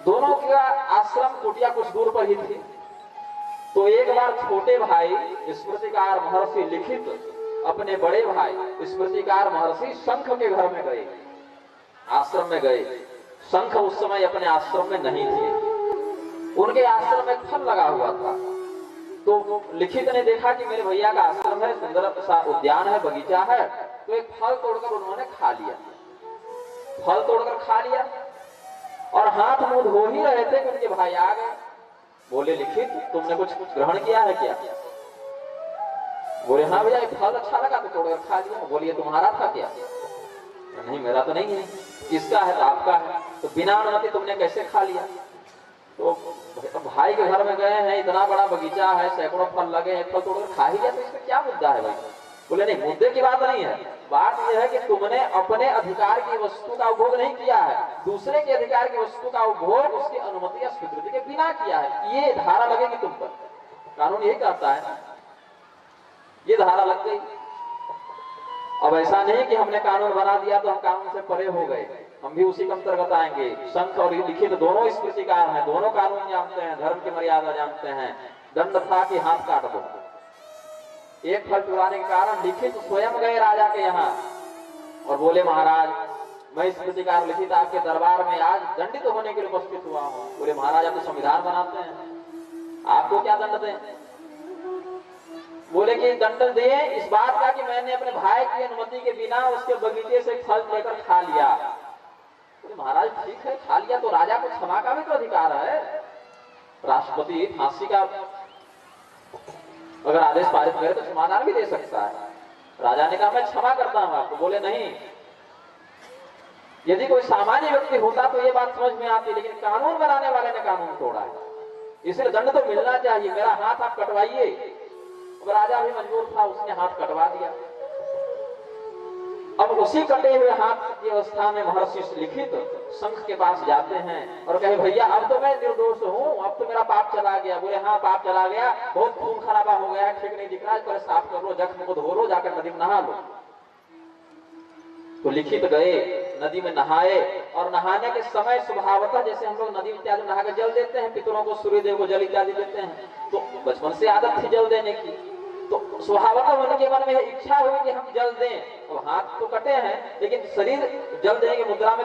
दोनों का आश्रम कुटिया कुछ दूर पर ही थी। तो एक बार छोटे भाई स्मृतिकार महर्षि लिखित अपने बड़े भाई स्मृतिकार महर्षि शंख के घर में गए, आश्रम में गए। शंख उस समय अपने आश्रम में नहीं थे, उनके आश्रम में फल लगा हुआ था। तो लिखित ने देखा कि मेरे भैया का आश्रम है, सुंदर सा उद्यान है, बगीचा है, तो एक फल तोड़कर उन्होंने खा लिया। फल तोड़कर खा लिया और हाथ मुंह धो ही रहे थे कि उनके भाई आ गए। बोले लिखित तुमने कुछ ग्रहण किया है क्या? बोले हाँ भैया, फल अच्छा लगा तो तोड़कर खा लिया। बोलिए तुम्हारा था क्या? नहीं मेरा तो नहीं है, किसका है? तो आपका है। तो बिना अनुमति तुमने कैसे खा लिया? तो भाई के घर में गए हैं, इतना बड़ा बगीचा है, सैकड़ों फल लगे हैं, फल तोड़कर खा ही लिया, तो इसमें क्या मुद्दा है भाई? बोले नहीं, मुद्दे की बात नहीं है, बात यह है कि तुमने अपने अधिकार की वस्तु का उपभोग नहीं किया है, दूसरे के अधिकार की वस्तु का उपभोग उसकी अनुमति या स्वीकृति के बिना किया है। ये धारा लगेगी तुम पर, कानून यही कहता है, ये धारा लग गई। अब ऐसा नहीं कि हमने कानून बना दिया तो हम कानून से परे हो गए, हम भी उसी के अंतर्गत आएंगे। संत और लिखित दोनों स्मृतिकार हैं, दोनों कानून जानते हैं, धर्म की मर्यादा जानते हैं। दंड था कि हाथ काट दो, एक फल चुराने के कारण लिखित स्वयं गए राजा के यहाँ और बोले महाराज मैं स्मृतिकार लिखित आपके दरबार में आज दंडित होने के लिए उपस्थित हुआ हूँ। बोले महाराज आप तो संविधान बनाते हैं, आपको क्या दंड दें? बोले कि दंड दिए इस बात का कि मैंने अपने भाई की अनुमति के बिना उसके बगीचे से फल लेकर खा लिया। बोले महाराज ठीक है, खा लिया तो राजा को क्षमा का भी तो अधिकार है। राष्ट्रपति फांसी का अगर आदेश पारित करे तो क्षमादान भी दे सकता है। राजा ने कहा मैं क्षमा करता हूं आपको। बोले नहीं, यदि कोई सामान्य व्यक्ति होता तो ये बात समझ में आती, लेकिन कानून बनाने वाले ने कानून तोड़ा है, इसलिए दंड तो मिलना चाहिए, मेरा हाथ आप कटवाइए। अब राजा भी मंजूर था, उसने हाथ कटवा दिया। अब उसी कटे हुए हाथ की अवस्था में महर्षि लिखित संघ के पास जाते हैं और कहे भैया अब तो मैं निर्दोष हूँ, अब तो मेरा पाप चला गया। बोले हाँ पाप चला गया, बहुत खून खराबा हो गया, ठीक नहीं दिख रहा है, पर साफ कर लो, जख्म को धो लो, जाकर नदी में नहा लो। तो लिखित गए, नदी में नहाए और नहाने के समय स्वभावतः जैसे हम लोग नदी इत्यादि नहा के जल देते हैं, पितरों को सूर्यदेव को जल इत्यादि देते हैं, तो बचपन से आदत थी जल देने की, तो स्वभावतः उनके मन में इच्छा हुई कि हम जल दें। तो हाथ तो कटे हैं लेकिन शरीर जल देने की मुद्रा में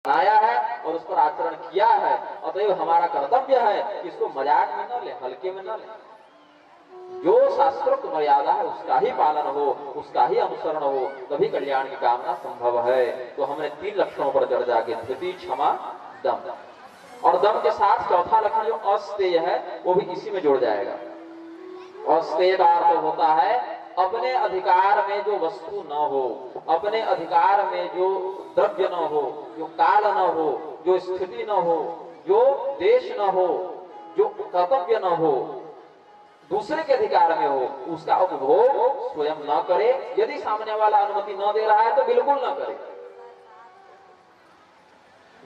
बनाया है और उस पर आचरण किया है, अतएव हमारा कर्तव्य है कि इसको मजाक में न ले, हल्के में न ले। जो शास्त्रोक्त मर्यादा है उसका ही पालन हो, उसका ही अनुसरण हो, तभी कल्याण की कामना संभव है। तो हमने 3 लक्षणों पर चर्चा की, धृति, क्षमा, दम। और दम के साथ चौथा लक्षण जो अस्तेय है वो भी इसी में जुड़ जाएगा। अस्तेय का अर्थ होता है अपने अधिकार में जो वस्तु न हो, अपने अधिकार में जो द्रव्य न हो, जो काल न हो, जो स्थिति न हो, जो देश न हो, जो कर्तव्य न हो, दूसरे के अधिकार में हो, उसका उपभोग स्वयं न करे। यदि सामने वाला अनुमति न दे रहा है तो बिल्कुल न करे।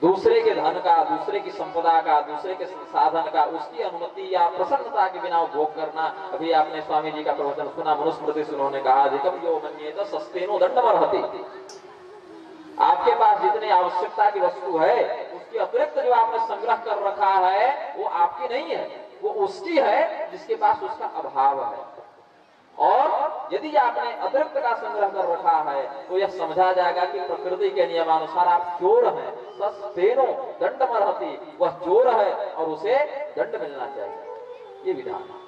दूसरे के धन का, दूसरे की संपदा का, दूसरे के साधन का उसकी अनुमति या प्रसन्नता के बिना उपभोग करना। अभी आपने स्वामी जी का प्रवचन सुना, मनुस्मृति से उन्होंने कहा अधिकम यो मन्येत सस्तेनो दंडमर्हति। आपके पास जितनी आवश्यकता की वस्तु है उसके अतिरिक्त जो आपने संग्रह कर रखा है वो आपकी नहीं है, वो उसकी है जिसके पास उसका अभाव है। और यदि आपने अतिरिक्त का संग्रह कर रखा है तो यह समझा जाएगा कि प्रकृति के नियमानुसार आप चोर हैं। सस्तेनो दंडमर्हति, वह चोर है और उसे दंड मिलना चाहिए, ये विधान है।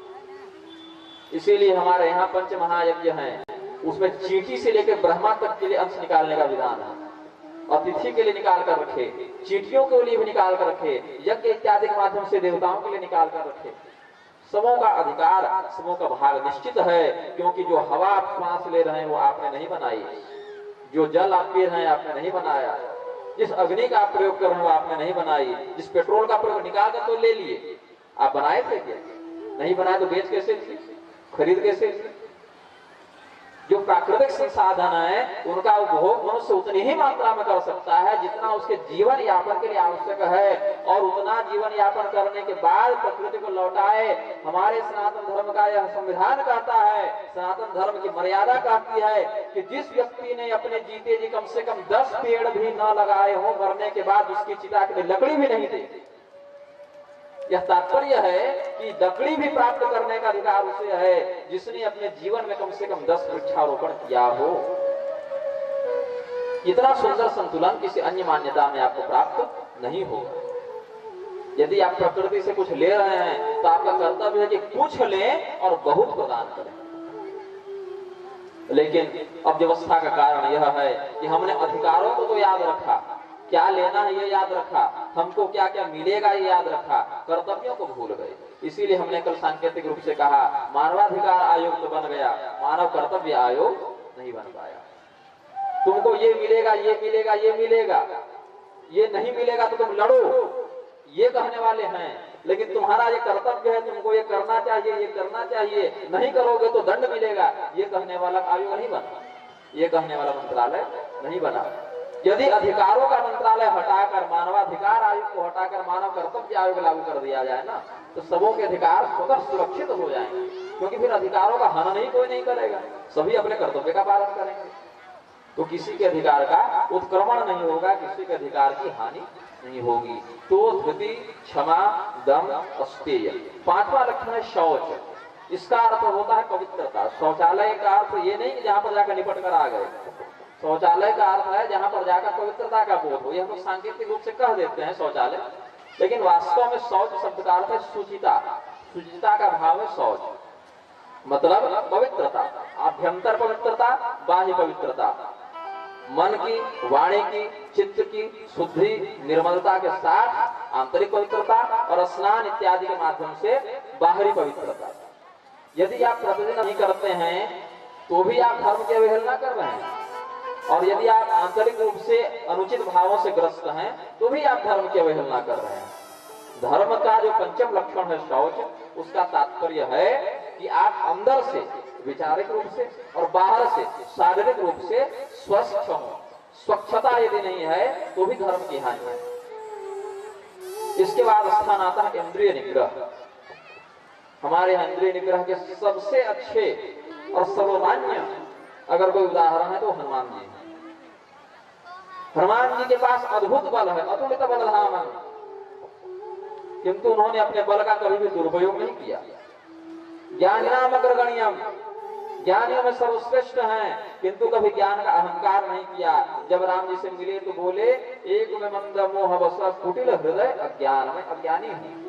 इसीलिए हमारे यहाँ पंच महायज्ञ हैं, उसमें चींटी से लेकर ब्रह्मा तक के लिए अंश निकालने का विधान है। अतिथि के लिए निकाल कर रखे, चींटियों के लिए भी निकाल कर रखे, यज्ञ इत्यादि के माध्यम से देवताओं के लिए निकाल कर रखे। सबों का अधिकार, सबों का भाग निश्चित है, क्योंकि जो हवा आप सांस ले रहे हैं वो आपने नहीं बनाई, जो जल आप पी रहे हैं आपने नहीं बनाया, जिस अग्नि का आप प्रयोग कर रहे हैं वो आपने नहीं बनाई, जिस पेट्रोल का प्रयोग निकाल कर तो ले लिए, आप बनाए थे क्या? नहीं बनाए तो बेच कैसे थे, खरीद कैसे थे? जो प्राकृतिक संसाधन है उनका उपभोग मनुष्य उतनी ही मात्रा में कर सकता है जितना उसके जीवन यापन के लिए आवश्यक है, और उतना जीवन यापन करने के बाद प्रकृति को लौटाए। हमारे सनातन धर्म का यह संविधान कहता है, सनातन धर्म की मर्यादा कहती है कि जिस व्यक्ति ने अपने जीते जी कम से कम 10 पेड़ भी न लगाए हो, मरने के बाद उसकी चिता के लिए लकड़ी भी नहीं दी। यह तात्पर्य है कि लकड़ी भी प्राप्त करने का अधिकार उसे है जिसने अपने जीवन में कम से कम 10 वृक्षारोपण किया हो। इतना सुंदर संतुलन किसी अन्य मान्यता में आपको प्राप्त नहीं होगा। यदि आप प्रकृति से कुछ ले रहे हैं तो आपका कर्तव्य है कि कुछ लें और बहुत प्रदान करें। लेकिन अब व्यवस्था का कारण यह है कि हमने अधिकारों को तो याद रखा, क्या लेना है ये याद रखा, हमको क्या क्या मिलेगा ये याद रखा, कर्तव्यों को भूल गए। इसीलिए हमने कल सांकेतिक रूप से कहा मानवाधिकार आयोग तो बन गया, मानव कर्तव्य आयोग नहीं बन पाया। तुमको ये मिलेगा, ये मिलेगा, ये मिलेगा, ये नहीं मिलेगा तो तुम लड़ो, ये कहने वाले हैं। लेकिन तुम्हारा ये कर्तव्य है, तुमको ये करना चाहिए, ये करना चाहिए, नहीं करोगे तो दंड मिलेगा, ये कहने वाला आयोग नहीं बना, ये कहने वाला मंत्रालय नहीं बना। यदि अधिकारों का मंत्रालय हटाकर मानवाधिकार आयोग को हटाकर मानव कर्तव्य आयोग लागू कर दिया जाए ना, तो सबों के अधिकार स्वतः सुरक्षित हो जाएंगे, क्योंकि फिर अधिकारों का हनन ही कोई नहीं करेगा, सभी अपने कर्तव्य का पालन करेंगे। तो किसी के अधिकार का उत्क्रमण नहीं होगा, किसी के अधिकार की हानि नहीं होगी। तो धृति, क्षमा, दम, अस्तेय। पांचवा लक्षण है शौच। इसका अर्थ होता है पवित्रता। शौचालय का अर्थ ये नहीं कि जहां पर जाकर निपट कर आ गए, शौचालय का अर्थ है जहां पर जाकर पवित्रता का बोध हो। ये हम लोग सांकेतिक रूप से कह देते हैं शौचालय, लेकिन वास्तव में शौच शब्द का अर्थ है शुचिता। शुचिता का भाव है शौच, मतलब पवित्रता, आभ्यंतर पवित्रता, बाह्य पवित्रता, मन की, वाणी की, चित्त की शुद्धि, निर्मलता के साथ आंतरिक पवित्रता और स्नान इत्यादि के माध्यम से बाहरी पवित्रता। यदि आप प्रतिदिन नहीं करते हैं तो भी आप धर्म की अवहेलना कर रहे हैं, और यदि आप आंतरिक रूप से अनुचित भावों से ग्रस्त हैं तो भी आप धर्म की अवहेलना कर रहे हैं। धर्म का जो पंचम लक्षण है शौच, उसका तात्पर्य है कि आप अंदर से विचारिक रूप से और बाहर से शारीरिक रूप से स्वस्थ हो। स्वच्छता यदि नहीं है तो भी धर्म की हानि है। इसके बाद स्थान आता है इंद्रिय निग्रह। हमारे यहाँ इंद्रिय निग्रह के सबसे अच्छे और सर्वमान्य अगर कोई उदाहरण है तो हनुमान जी। हनुमान जी के पास अद्भुत बल है, अतुलित बलधामन, किंतु उन्होंने अपने बल का कभी भी दुरुपयोग नहीं किया। ज्ञानिनाम अग्रगण्यम, ज्ञानियों में सर्वश्रेष्ठ हैं, किंतु कभी ज्ञान का अहंकार नहीं किया। जब राम जी से मिले तो बोले एक में मंद मोह बसा कुटिल हृदय अज्ञान में अज्ञानी हूं।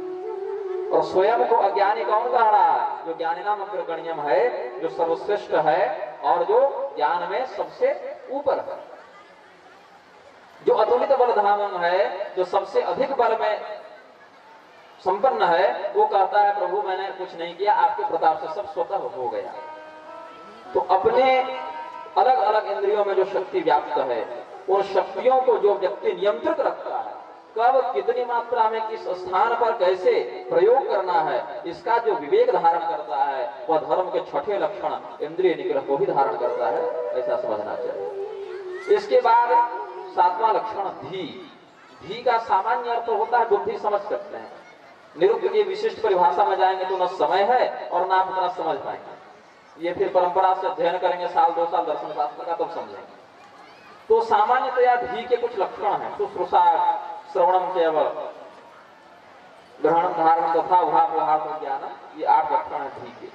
और स्वयं को अज्ञानी कौन कह रहा है? जो ज्ञानिनाम अग्रगण्यम है, जो सर्वश्रेष्ठ है और जो ज्ञान में सबसे ऊपर है, जो अतुलित बलधामन है, जो सबसे अधिक बल में संपन्न है, वो कहता है प्रभु मैंने कुछ नहीं किया, आपके प्रताप से सब स्वतः हो गया। तो अपने अलग अलग इंद्रियों में जो शक्ति व्याप्त है, उन शक्तियों को जो व्यक्ति नियंत्रित रखता है, कब कितनी मात्रा में किस स्थान पर कैसे प्रयोग करना है, इसका जो विवेक धारण करता है, वह धर्म के छठे लक्षण इंद्रिय निग्रह को भी धारण करता है, ऐसा समझना चाहिए। इसके बाद सातवां लक्षण धी। धी का सामान्य अर्थ होता है बुद्धि, समझ सकते हैं। निरुक्त की विशिष्ट परिभाषा में जाएंगे तो न समय है और न आप उतना समझ पाएंगे। ये फिर परंपरा से अध्ययन करेंगे साल 2 साल दर्शन शास्त्र का, तब समझेंगे। तो सामान्यतया धी के कुछ लक्षण हैं। शुश्रूषा, श्रवणम के ग्रहण, धारण तथा उहापोहार ज्ञान, ये 8 लक्षण है धी के।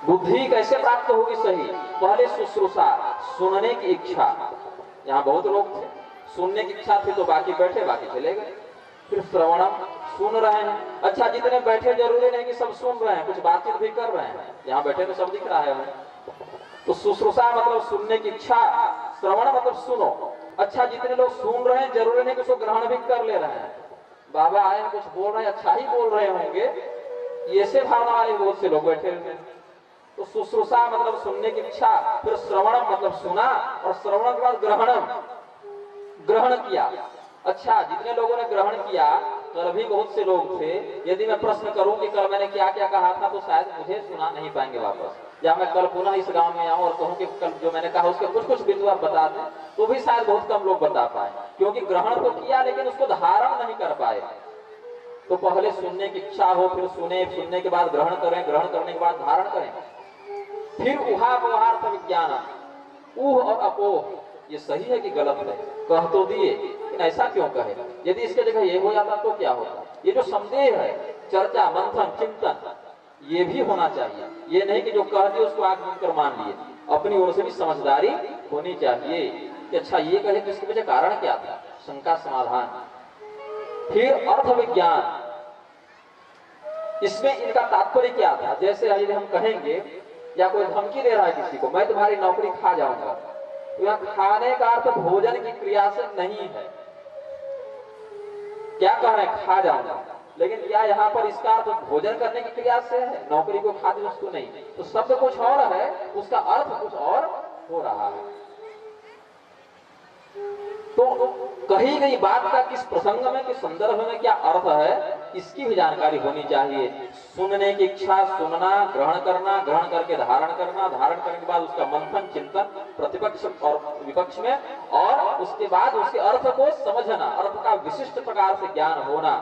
बुद्धि कैसे प्राप्त होगी सही? पहले शुश्रूषा, सुनने की इच्छा। यहाँ बहुत लोग थे, सुनने की इच्छा थी तो बाकी बैठे, बाकी चले गए। फिर श्रवणम, सुन रहे हैं। अच्छा, जितने बैठे जरूरी नहीं कि सब सुन रहे हैं, कुछ बातचीत भी कर रहे हैं, यहाँ बैठे तो सब दिख रहा है हमें। तो शुश्रूषा मतलब सुनने की इच्छा, श्रवण मतलब सुनो। अच्छा, जितने लोग सुन रहे हैं जरूरी नहीं कि उसको ग्रहण भी कर ले रहे हैं। बाबा आए कुछ बोल रहे हैं, अच्छा ही बोल रहे होंगे, ऐसे भावना वाले बहुत से लोग बैठे हुए हैं। तो शुश्रूषा मतलब सुनने की इच्छा, फिर श्रवणम मतलब सुना, और श्रवण के बाद ग्रहणम, ग्रहण किया। अच्छा, जितने लोगों ने ग्रहण किया, कल भी बहुत से लोग थे, यदि मैं प्रश्न करूं कि कल मैंने क्या क्या कहा था तो शायद मुझे सुना नहीं पाएंगे वापस। या मैं कल पुनः इस गांव में आऊं और कहूं कि कल जो मैंने कहा उसके कुछ कुछ बिंदु आप बता दें, तो भी शायद बहुत कम लोग बता पाए, क्योंकि ग्रहण तो किया लेकिन उसको धारण नहीं कर पाए। तो पहले सुनने की इच्छा हो, फिर सुने, सुनने के बाद ग्रहण करें, ग्रहण करने के बाद धारण करें। फिर उहापोहार्थ विज्ञान, ऊह और अपोह, ये सही है कि गलत है? कह तो दिए, लेकिन ऐसा क्यों कहे? यदि इसके जगह ये हो जाता तो क्या होता? ये जो संदेह है, चर्चा, मंथन, चिंतन, ये भी होना चाहिए। ये नहीं कि जो कह दिए उसको आंख बंद कर मान लिए। अपनी ओर से भी समझदारी होनी चाहिए कि अच्छा ये कहे तो इसके पीछे कारण क्या था, शंका समाधान। फिर अर्थ विज्ञान, इसमें इनका तात्पर्य क्या था? जैसे यदि हम कहेंगे या कोई धमकी दे रहा है किसी को, मैं तुम्हारी नौकरी खा जाऊंगा, तो यहाँ खाने का अर्थ भोजन की क्रिया से नहीं है। क्या कह रहे हैं? खा जाऊंगा, लेकिन क्या यहाँ पर इसका अर्थ भोजन करने की क्रिया से है? नौकरी को खाद्य वस्तु नहीं, तो शब्द कुछ और है, उसका अर्थ कुछ और हो रहा है। तो कही गई बात का किस प्रसंग में, किस संदर्भ में क्या अर्थ है, इसकी भी जानकारी होनी चाहिए। सुनने की इच्छा, सुनना, ग्रहण करना, ग्रहण करके धारण करना, धारण करने के बाद उसका मंथन, चिंतन प्रतिपक्ष और विपक्ष में, और उसके बाद उसके अर्थ को समझना, अर्थ का विशिष्ट प्रकार से ज्ञान होना,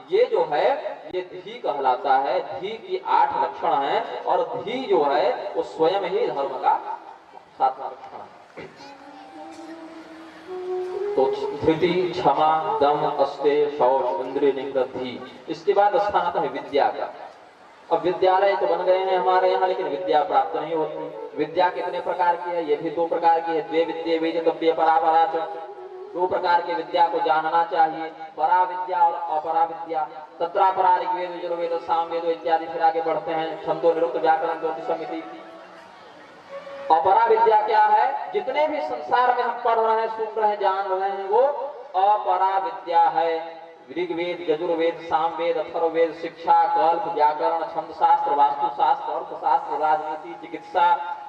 ये जो है ये धी कहलाता है। धी की 8 लक्षण है, और धी जो है वो स्वयं ही धर्म का 7वां लक्षण है। तो धृति, क्षमा, दम, अस्तेय, शौच, इंद्रिय निग्रह, धी। इसके बाद स्थान आता है विद्या का। अब विद्यालय तो बन गए हैं हमारे यहाँ, लेकिन विद्या प्राप्त नहीं होती। विद्या कितने प्रकार की है? ये भी 2 प्रकार की है। द्वे विद्ये वेदितव्ये परा परा च। 2 प्रकार की विद्या को जानना चाहिए, परा विद्या और अपरा विद्या। तत्रापरा ऋग्वेद, यजुर्वेद, सामवेद इत्यादि फिर आगे बढ़ते हैं, छंदो, निरुक्त, व्याकरण, ज्योतिष, समिति। अपरा विद्या क्या है? जितने भी संसार में हम पढ़ रहे हैं, सुन रहे हैं, जान रहे हैं, वो अपरा विद्या है। ऋग्वेद, यजुर्वेद, सामवेद, अथर्ववेद, शिक्षा, कल्प, व्याकरण, छंद शास्त्र, वास्तुशास्त्र, अर्थशास्त्र, राजनीति, चिकित्सा,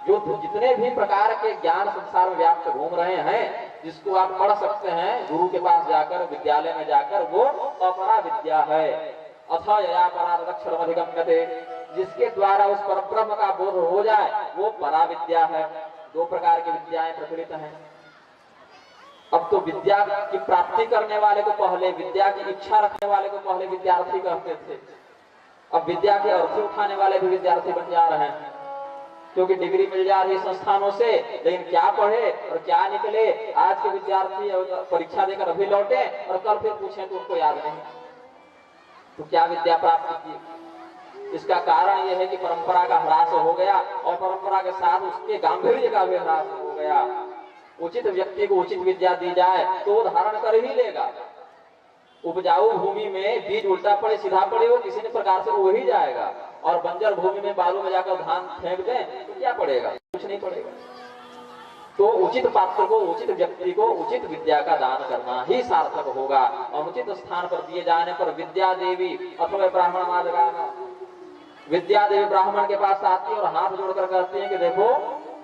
युद्ध, जितने भी प्रकार के ज्ञान संसार में व्याप्त घूम रहे हैं, जिसको आप पढ़ सकते हैं गुरु के पास जाकर, विद्यालय में जाकर, वो अपरा विद्या है। अथ यया परादक्षरम अधिगम्यते, जिसके द्वारा उस परब्रह्म का बोध हो जाए, वो परा विद्या है। 2 प्रकार की विद्याएं प्रचलित हैं। अब तो विद्या की प्राप्ति करने वाले को पहले, विद्या की इच्छा रखने वाले को पहले विद्यार्थी कहते थे। अब विद्या के अर्थी उठाने वाले भी विद्यार्थी बन जा रहे हैं, क्योंकि डिग्री मिल जा रही है संस्थानों से, लेकिन क्या पढ़े और क्या निकले। आज के विद्यार्थी परीक्षा देकर अभी लौटे और कल फिर पूछे तो उनको याद नहीं, तो क्या विद्या प्राप्त की? इसका कारण यह है कि परंपरा का ह्रास हो गया, और परंपरा के साथ उसके गांभीर्य का भी ह्रास हो गया। उचित व्यक्ति को उचित विद्या दी जाए तो वो धारण कर ही लेगा। उपजाऊ भूमि में बीज उल्टा पड़े सीधा पड़े, वो किसी न प्रकार से वो ही जाएगा, और बंजर भूमि में बालू में जाकर धान फेंक दें तो क्या पड़ेगा? कुछ नहीं पड़ेगा। तो उचित पात्र को, उचित व्यक्ति को उचित विद्या का दान करना ही सार्थक होगा। और उचित स्थान पर दिए जाने पर विद्या देवी अथवा ब्राह्मण मादगाना, विद्या देवी ब्राह्मण के पास आती है और हाथ जोड़कर कहती है कि देखो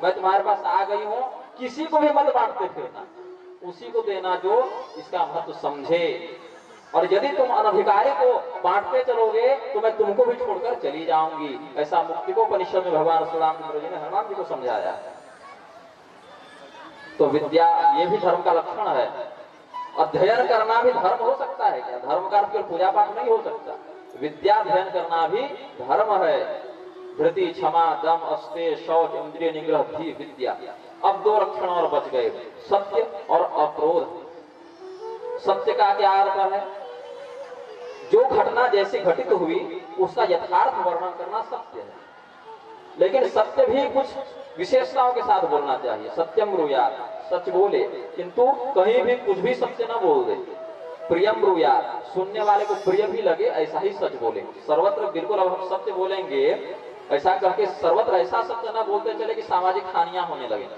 मैं तुम्हारे पास आ गई हूँ, किसी को भी मत बांटते फिरना, उसी को देना जो इसका महत्व समझे। और यदि तुम अनधिकारी को बांटते चलोगे तो मैं तुमको भी छोड़कर चली जाऊंगी। ऐसा मुक्तिकोपनिषद में भगवान श्री रामचंद्र जी ने हनुमान जी को समझाया। तो विद्या ये भी धर्म का लक्षण है। अध्ययन करना भी धर्म हो सकता है क्या? धर्म का केवल पूजा पाठ नहीं हो सकता, विद्या अध्ययन करना भी धर्म है। धृति, क्षमा, दम, अस्तेय, शौच, इंद्रिय निग्रह, धी, विद्या। अब 2 लक्षण और बच गए, सत्य और अक्रोध। सत्य का क्या अर्थ है? जो घटना जैसी घटित हुई उसका यथार्थ वर्णन करना सत्य है, लेकिन सत्य भी कुछ विशेषताओं के साथ बोलना चाहिए। सत्यम ब्रूयात्, सच बोले, किंतु कहीं भी कुछ भी सत्य ना बोल दे। प्रियम ब्रूयात्, सुनने वाले को प्रिय भी लगे ऐसा ही सच बोले। सर्वत्र बिल्कुल अब हम सत्य बोलेंगे ऐसा करके सर्वत्र ऐसा सत्य ना बोलते चले कि सामाजिक हानियां होने लगे।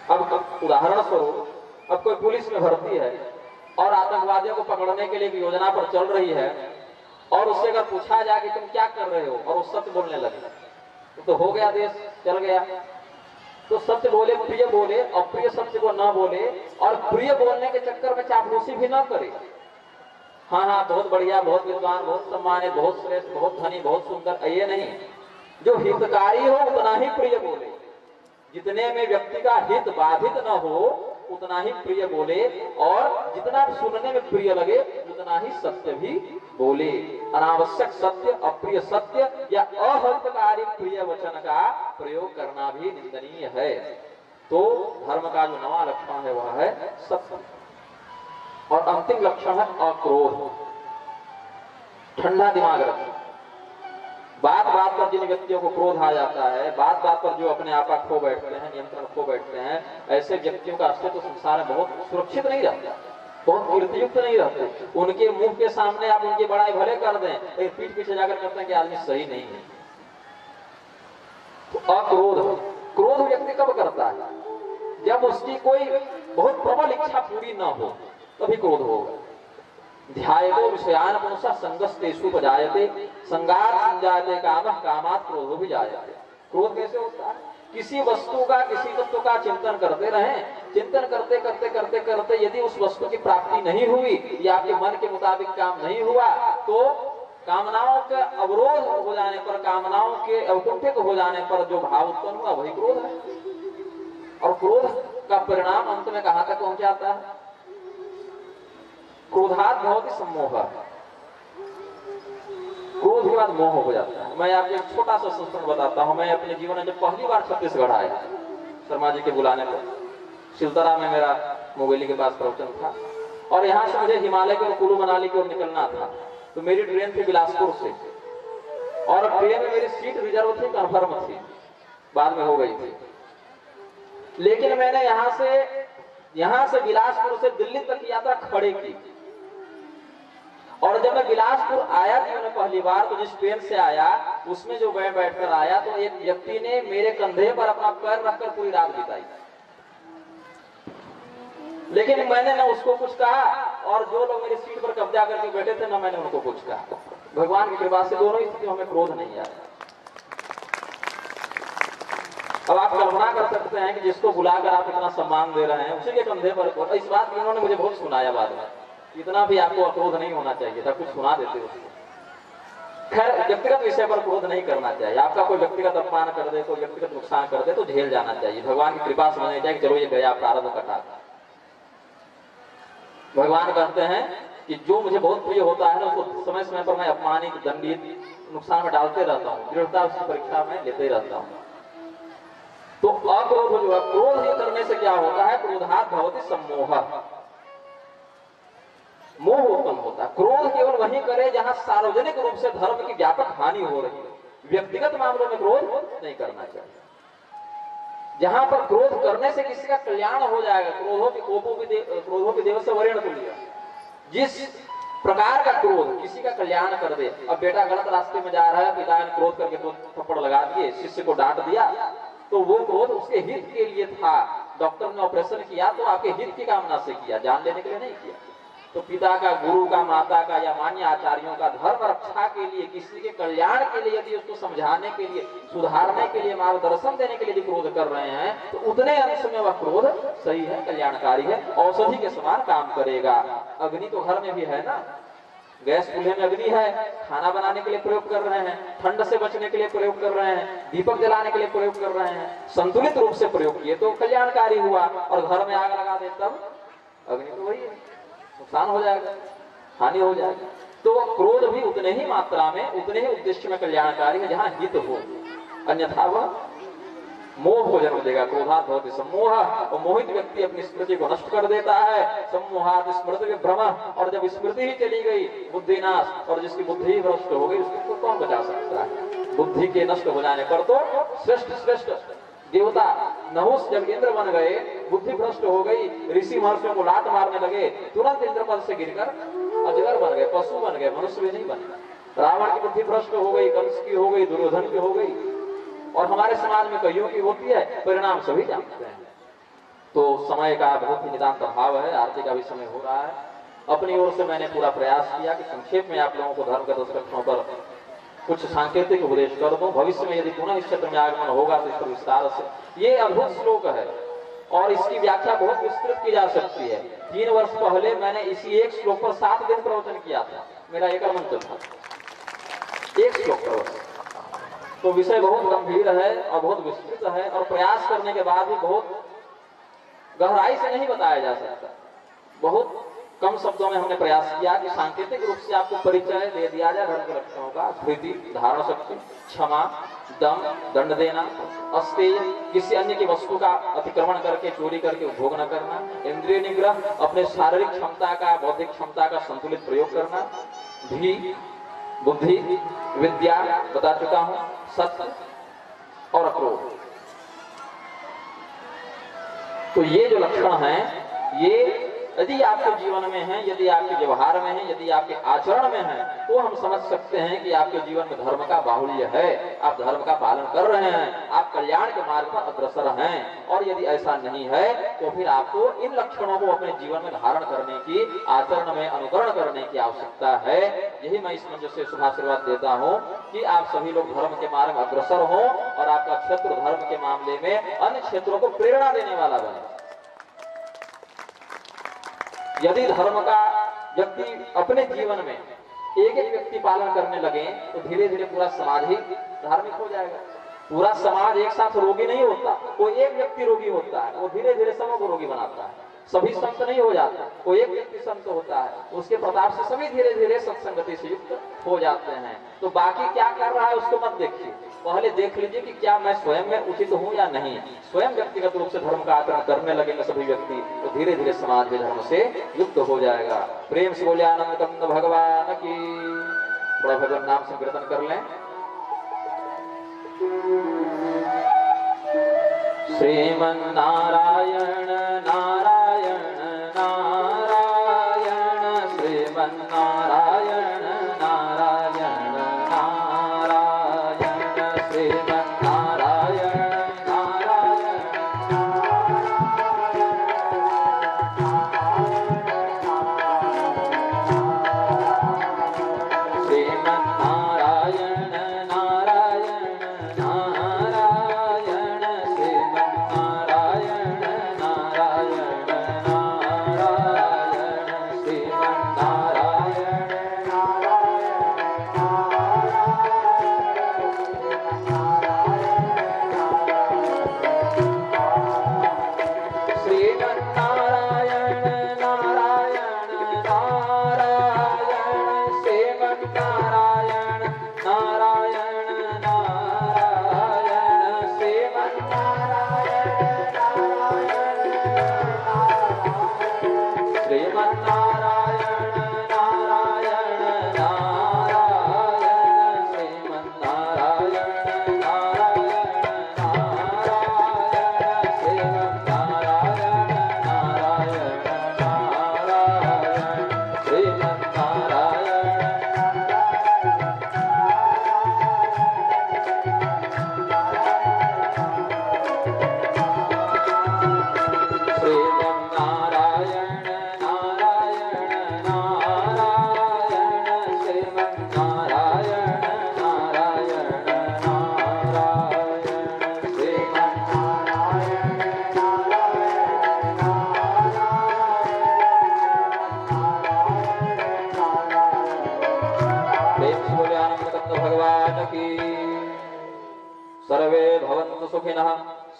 अब उदाहरण स्वरूप, अब कोई पुलिस में भर्ती है और आतंकवादियों को पकड़ने के लिए एक योजना पर चल रही है, और उससे अगर पूछा जाए कि तुम क्या कर रहे हो, और वो सत्य बोलने लगे तो हो गया, देश चल गया। तो सत्य बोले, प्रिय बोले, अप्रिय सत्य को न बोले, और प्रिय बोलने के चक्कर में चापलूसी भी न करे। हाँ हाँ बहुत बढ़िया, बहुत विद्वान, बहुत सम्मानित, बहुत श्रेष्ठ, बहुत धनी, बहुत सुंदर, ये नहीं। जो हितकारी हो उतना ही प्रिय बोले, जितने में व्यक्ति का हित बाधित न हो उतना ही प्रिय बोले, और जितना सुनने में प्रिय लगे उतना ही सत्य भी बोले। अनावश्यक सत्य, अप्रिय सत्य या अहितकारी प्रिय वचन का प्रयोग करना भी निंदनीय है। तो धर्म का जो 9वां लक्षण है वह है सत्य, और अंतिम लक्षण है अक्रोध। ठंडा दिमाग रखें। बात बात पर जिन व्यक्तियों को क्रोध आ जाता है, बात बात पर जो अपने आपा खो बैठते हैं, नियंत्रण खो बैठते हैं, ऐसे व्यक्तियों का अस्तित्व संसार में बहुत सुरक्षित नहीं रहता। बहुत कीर्तियुक्त नहीं रहते। उनके मुंह के सामने आप उनकी बड़ाई भले कर दें, लेकिन पीठ पीछे जाकर कहते हैं कि आदमी सही नहीं है। तो अक्रोध, क्रोध व्यक्ति कब करता है? जब उसकी कोई बहुत प्रबल इच्छा पूरी न हो तभी क्रोध होगा। ध्यायतो विषयान पुंसः संगस्तेषु उपजायते संगात् संजायते कामः कामात् क्रोधो विजायते। क्रोध कैसे होता है? किसी वस्तु का, किसी तत्व का चिंतन करते रहें, चिंतन करते करते करते करते यदि उस वस्तु की प्राप्ति नहीं हुई या आपके मन के मुताबिक काम नहीं हुआ तो कामनाओं के अवरोध हो जाने पर, कामनाओं के अकुंठित हो जाने पर जो भाव उत्पन्न हुआ वही क्रोध है। और क्रोध का परिणाम अंत में कहां तक पहुंच जाता है? क्रोधात् भवति सम्मोहः। क्रोध के बाद मोह हो जाता है। मैं आपको एक छोटा सा संस्करण बताता हूं। मैं अपने जीवन में जब पहली बार छत्तीसगढ़ आया, शर्मा जी के बुलाने पर, सिलतरा में मेरा मोगली के पास प्रवचन था और यहाँ से मुझे हिमालय के और कुल्लू मनाली की ओर निकलना था। तो मेरी ट्रेन थी बिलासपुर से और ट्रेन में मेरी सीट रिजर्व थी, कन्फर्म थी, बाद में हो गई थी। लेकिन मैंने यहाँ से बिलासपुर से दिल्ली तक यात्रा खड़े की। और जब मैं बिलासपुर आया जीवन में पहली बार, तो जिस ट्रेन से आया उसमें जो बैठकर आया तो एक व्यक्ति ने मेरे कंधे पर अपना पैर रखकर पूरी रात बिताई। लेकिन मैंने ना उसको कुछ कहा और जो लोग मेरी सीट पर कब्जा करके बैठे थे ना मैंने उनको कुछ कहा। भगवान की कृपा से दोनों स्थितियों में क्रोध नहीं आया। अब आप कल्पना कर सकते हैं कि जिसको बुलाकर आप इतना सम्मान दे रहे हैं उसी के कंधे पर, इस बात की उन्होंने मुझे बहुत सुनाया बाद में, इतना भी आपको अक्रोध नहीं होना चाहिए था, कुछ सुना देते उसको। खैर, व्यक्तिगत विषय पर क्रोध नहीं करना चाहिए। आपका कोई व्यक्तिगत अपमान कर दे, कोई व्यक्तिगत नुकसान कर दे तो झेल जाना चाहिए। भगवान की कृपा समझनी चाहिए कि चलो ये गया, प्रारब्ध कटा। भगवान कहते हैं कि जो मुझे बहुत प्रिय होता है ना उसको समय समय पर मैं अपमानित, दंडित, नुकसान में डालते रहता हूँ, दृढ़ता उसकी परीक्षा में लेते रहता हूँ। तो अक्रोध जो है, क्रोध करने से क्या होता है? क्रोधात् भवति सम्मोहः, मोह उत्पन्न होता है। क्रोध केवल वही करे जहां सार्वजनिक रूप से धर्म की व्यापक हानि हो रही है। व्यक्तिगत मामलों में क्रोध नहीं करना चाहिए। जहां पर क्रोध करने से किसी का कल्याण हो जाएगा, क्रोधों की देव से वरेण तुल्य, जिस प्रकार का क्रोध किसी का कल्याण कर दे। अब बेटा गलत रास्ते में जा रहा है, पिता ने क्रोध करके दो थप्पड़ लगा दिए, शिष्य को डांट दिया, तो वो क्रोध उसके हित के लिए था। डॉक्टर ने ऑपरेशन किया तो आपके हित की कामना से किया, जान लेने के लिए नहीं किया। तो पिता का, गुरु का, माता का या मान्य आचार्यों का धर्म रक्षा के लिए, किसी के कल्याण के लिए यदि उसको समझाने के लिए, सुधारने के लिए, मार्गदर्शन देने के लिए यदि क्रोध कर रहे हैं तो उतने अंश में वह क्रोध सही है, कल्याणकारी है, औषधि के समान काम करेगा। अग्नि तो घर में भी है ना, गैस चूल्हे में अग्नि है, खाना बनाने के लिए प्रयोग कर रहे हैं, ठंड से बचने के लिए प्रयोग कर रहे हैं, दीपक जलाने के लिए प्रयोग कर रहे हैं। संतुलित रूप से प्रयोग किए तो कल्याणकारी हुआ। और घर में आग लगा दे तब अग्नि तो वही है, नुकसान हो जाएगा, हानि हो जाएगी। तो क्रोध भी उतने ही मात्रा में, उतने ही उद्देश्य में कल्याणकारी है जहां हित हो, अन्यथा वह मोह को जन्म देगा। क्रोधात् भवति सम्मोहः, और मोहित व्यक्ति अपनी स्मृति को नष्ट कर देता है। सम्मोहात् स्मृति विभ्रमः, और जब स्मृति ही चली गई बुद्धिनाश, और जिसकी बुद्धि भ्रष्ट हो गई उसको कौन बचा सकता है? बुद्धि के नष्ट हो जाने पर तो श्रेष्ठ देवता नहुस जब इंद्र बन गए, बुद्धि भ्रष्ट हो गई, ऋषि महर्षियों को लात मारने लगे, तुरंत इंद्र पद से गिरकर अजगर बन गए, पशु बन गए, मनुष्य भी नहीं बने। रावण की बुद्धि भ्रष्ट हो गई, कंस की हो गई, दुर्योधन की हो गई, और हमारे समाज में कईयों की होती है, परिणाम सभी जानते हैं। तो समय का बहुत ही नितांत अभाव है, आरती का भी समय हो रहा है। अपनी ओर से मैंने पूरा प्रयास किया कि संक्षेप में आप लोगों को धर्म के 10 लक्षणों पर कुछ सांकेतिक उपदेश कर दूं। भविष्य में यदि पुनः इस क्षेत्र में आगमन होगा तो इस पर विस्तार से, ये अद्भुत श्लोक है और इसकी व्याख्या बहुत विस्तृत की जा सकती है। 3 वर्ष पहले मैंने इसी एक श्लोक पर 7 दिन प्रवचन किया था, मेरा एक मंत्र था, एक श्लोक पर। तो विषय बहुत गंभीर है और बहुत विस्तृत है, और प्रयास करने के बाद भी बहुत गहराई से नहीं बताया जा सकता। बहुत कम शब्दों में हमने प्रयास किया कि सांकेतिक रूप से आपको परिचय दे दिया जाए धर्म के लक्षणों का। धृति, धारण शक्ति, क्षमा, दम, दंड देना, अस्तेय, किसी अन्य की वस्तु का अतिक्रमण करके, चोरी करके उपभोग न करना, इंद्रिय निग्रह, अपने शारीरिक क्षमता का, बौद्धिक क्षमता का संतुलित प्रयोग करना, धी, बुद्धि, विद्या बता चुका हूं, सत्य और अक्रोध। तो ये जो लक्षण हैं, ये यदि आपके जीवन में है, यदि आपके व्यवहार में है, यदि आपके आचरण में है, तो हम समझ सकते हैं कि आपके जीवन में धर्म का बाहुल्य है, आप धर्म का पालन कर रहे हैं, आप कल्याण के मार्ग पर अग्रसर हैं। और यदि ऐसा नहीं है तो फिर आपको इन लक्षणों को अपने जीवन में धारण करने की, आचरण में अनुकरण करने की आवश्यकता है। यही मैं इस मंच से शुभाशीर्वाद देता हूँ कि आप सभी लोग धर्म के मार्ग में अग्रसर हो और आपका क्षेत्र धर्म के मामले में अन्य क्षेत्रों को प्रेरणा देने वाला बने। यदि धर्म का व्यक्ति अपने जीवन में एक एक व्यक्ति पालन करने लगे तो धीरे धीरे पूरा समाज ही धार्मिक हो जाएगा। पूरा समाज एक साथ रोगी नहीं होता, कोई एक व्यक्ति रोगी होता है, वो धीरे धीरे सबों को रोगी बनाता है। सभी संत नहीं हो जाते, कोई एक व्यक्ति संत होता है, उसके प्रताप से सभी धीरे धीरे सत्संगति से युक्त हो जाते हैं। तो बाकी क्या कर रहा है उसको मत देखिए, पहले देख लीजिए कि क्या मैं स्वयं में उचित हूँ या नहीं। स्वयं व्यक्तिगत रूप से धर्म का आचरण करने लगेंगे सभी व्यक्ति तो धीरे धीरे समाज भी धर्म से युक्त हो जाएगा। प्रेम से बोले आनंद कंद भगवान की। बड़ा भगवान नाम संकीर्तन कर लें। श्रीमन्नारायण नारायण नारायण, श्रीमन्नारायण नारायण नारायण, श्रीमन्नारायण नारायण श्रीमन्नारायण नारायण नारायण, श्रीमन्नारायण नारायण नारायण, श्रीमन्नारायण श्रीमन्नारायण नारायण नारायण, श्रीमन्नारायण नारायण नारायण, श्रीमन्नारायण श्रीमन्नारायण नारायण नारायण, श्रीमन्नारायण नारायण नारायण, श्रीमन्नारायण नारायण नारायण, श्रीमन्नारायण श्रीमन्नारायण नारायण नारायण, श्रीमन्नारायण नारायण नारायण, श्रीमन्नारायण प्रेम से बोले आनंद कंद भगवान की। सर्वे भवन्तु सुखिनः,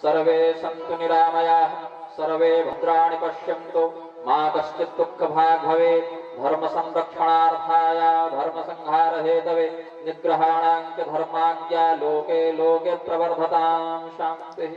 सर्वे सन्तु निरामयाः, सर्वे भद्राणि पश्यन्तु, मा कश्चित् दुःखभाग् भवेत्। धर्म संरक्षणार्थाय धर्म संहार हेतवे निग्रहाणां च धर्माज्ञा लोके लोके प्रवर्धतां शान्तिः।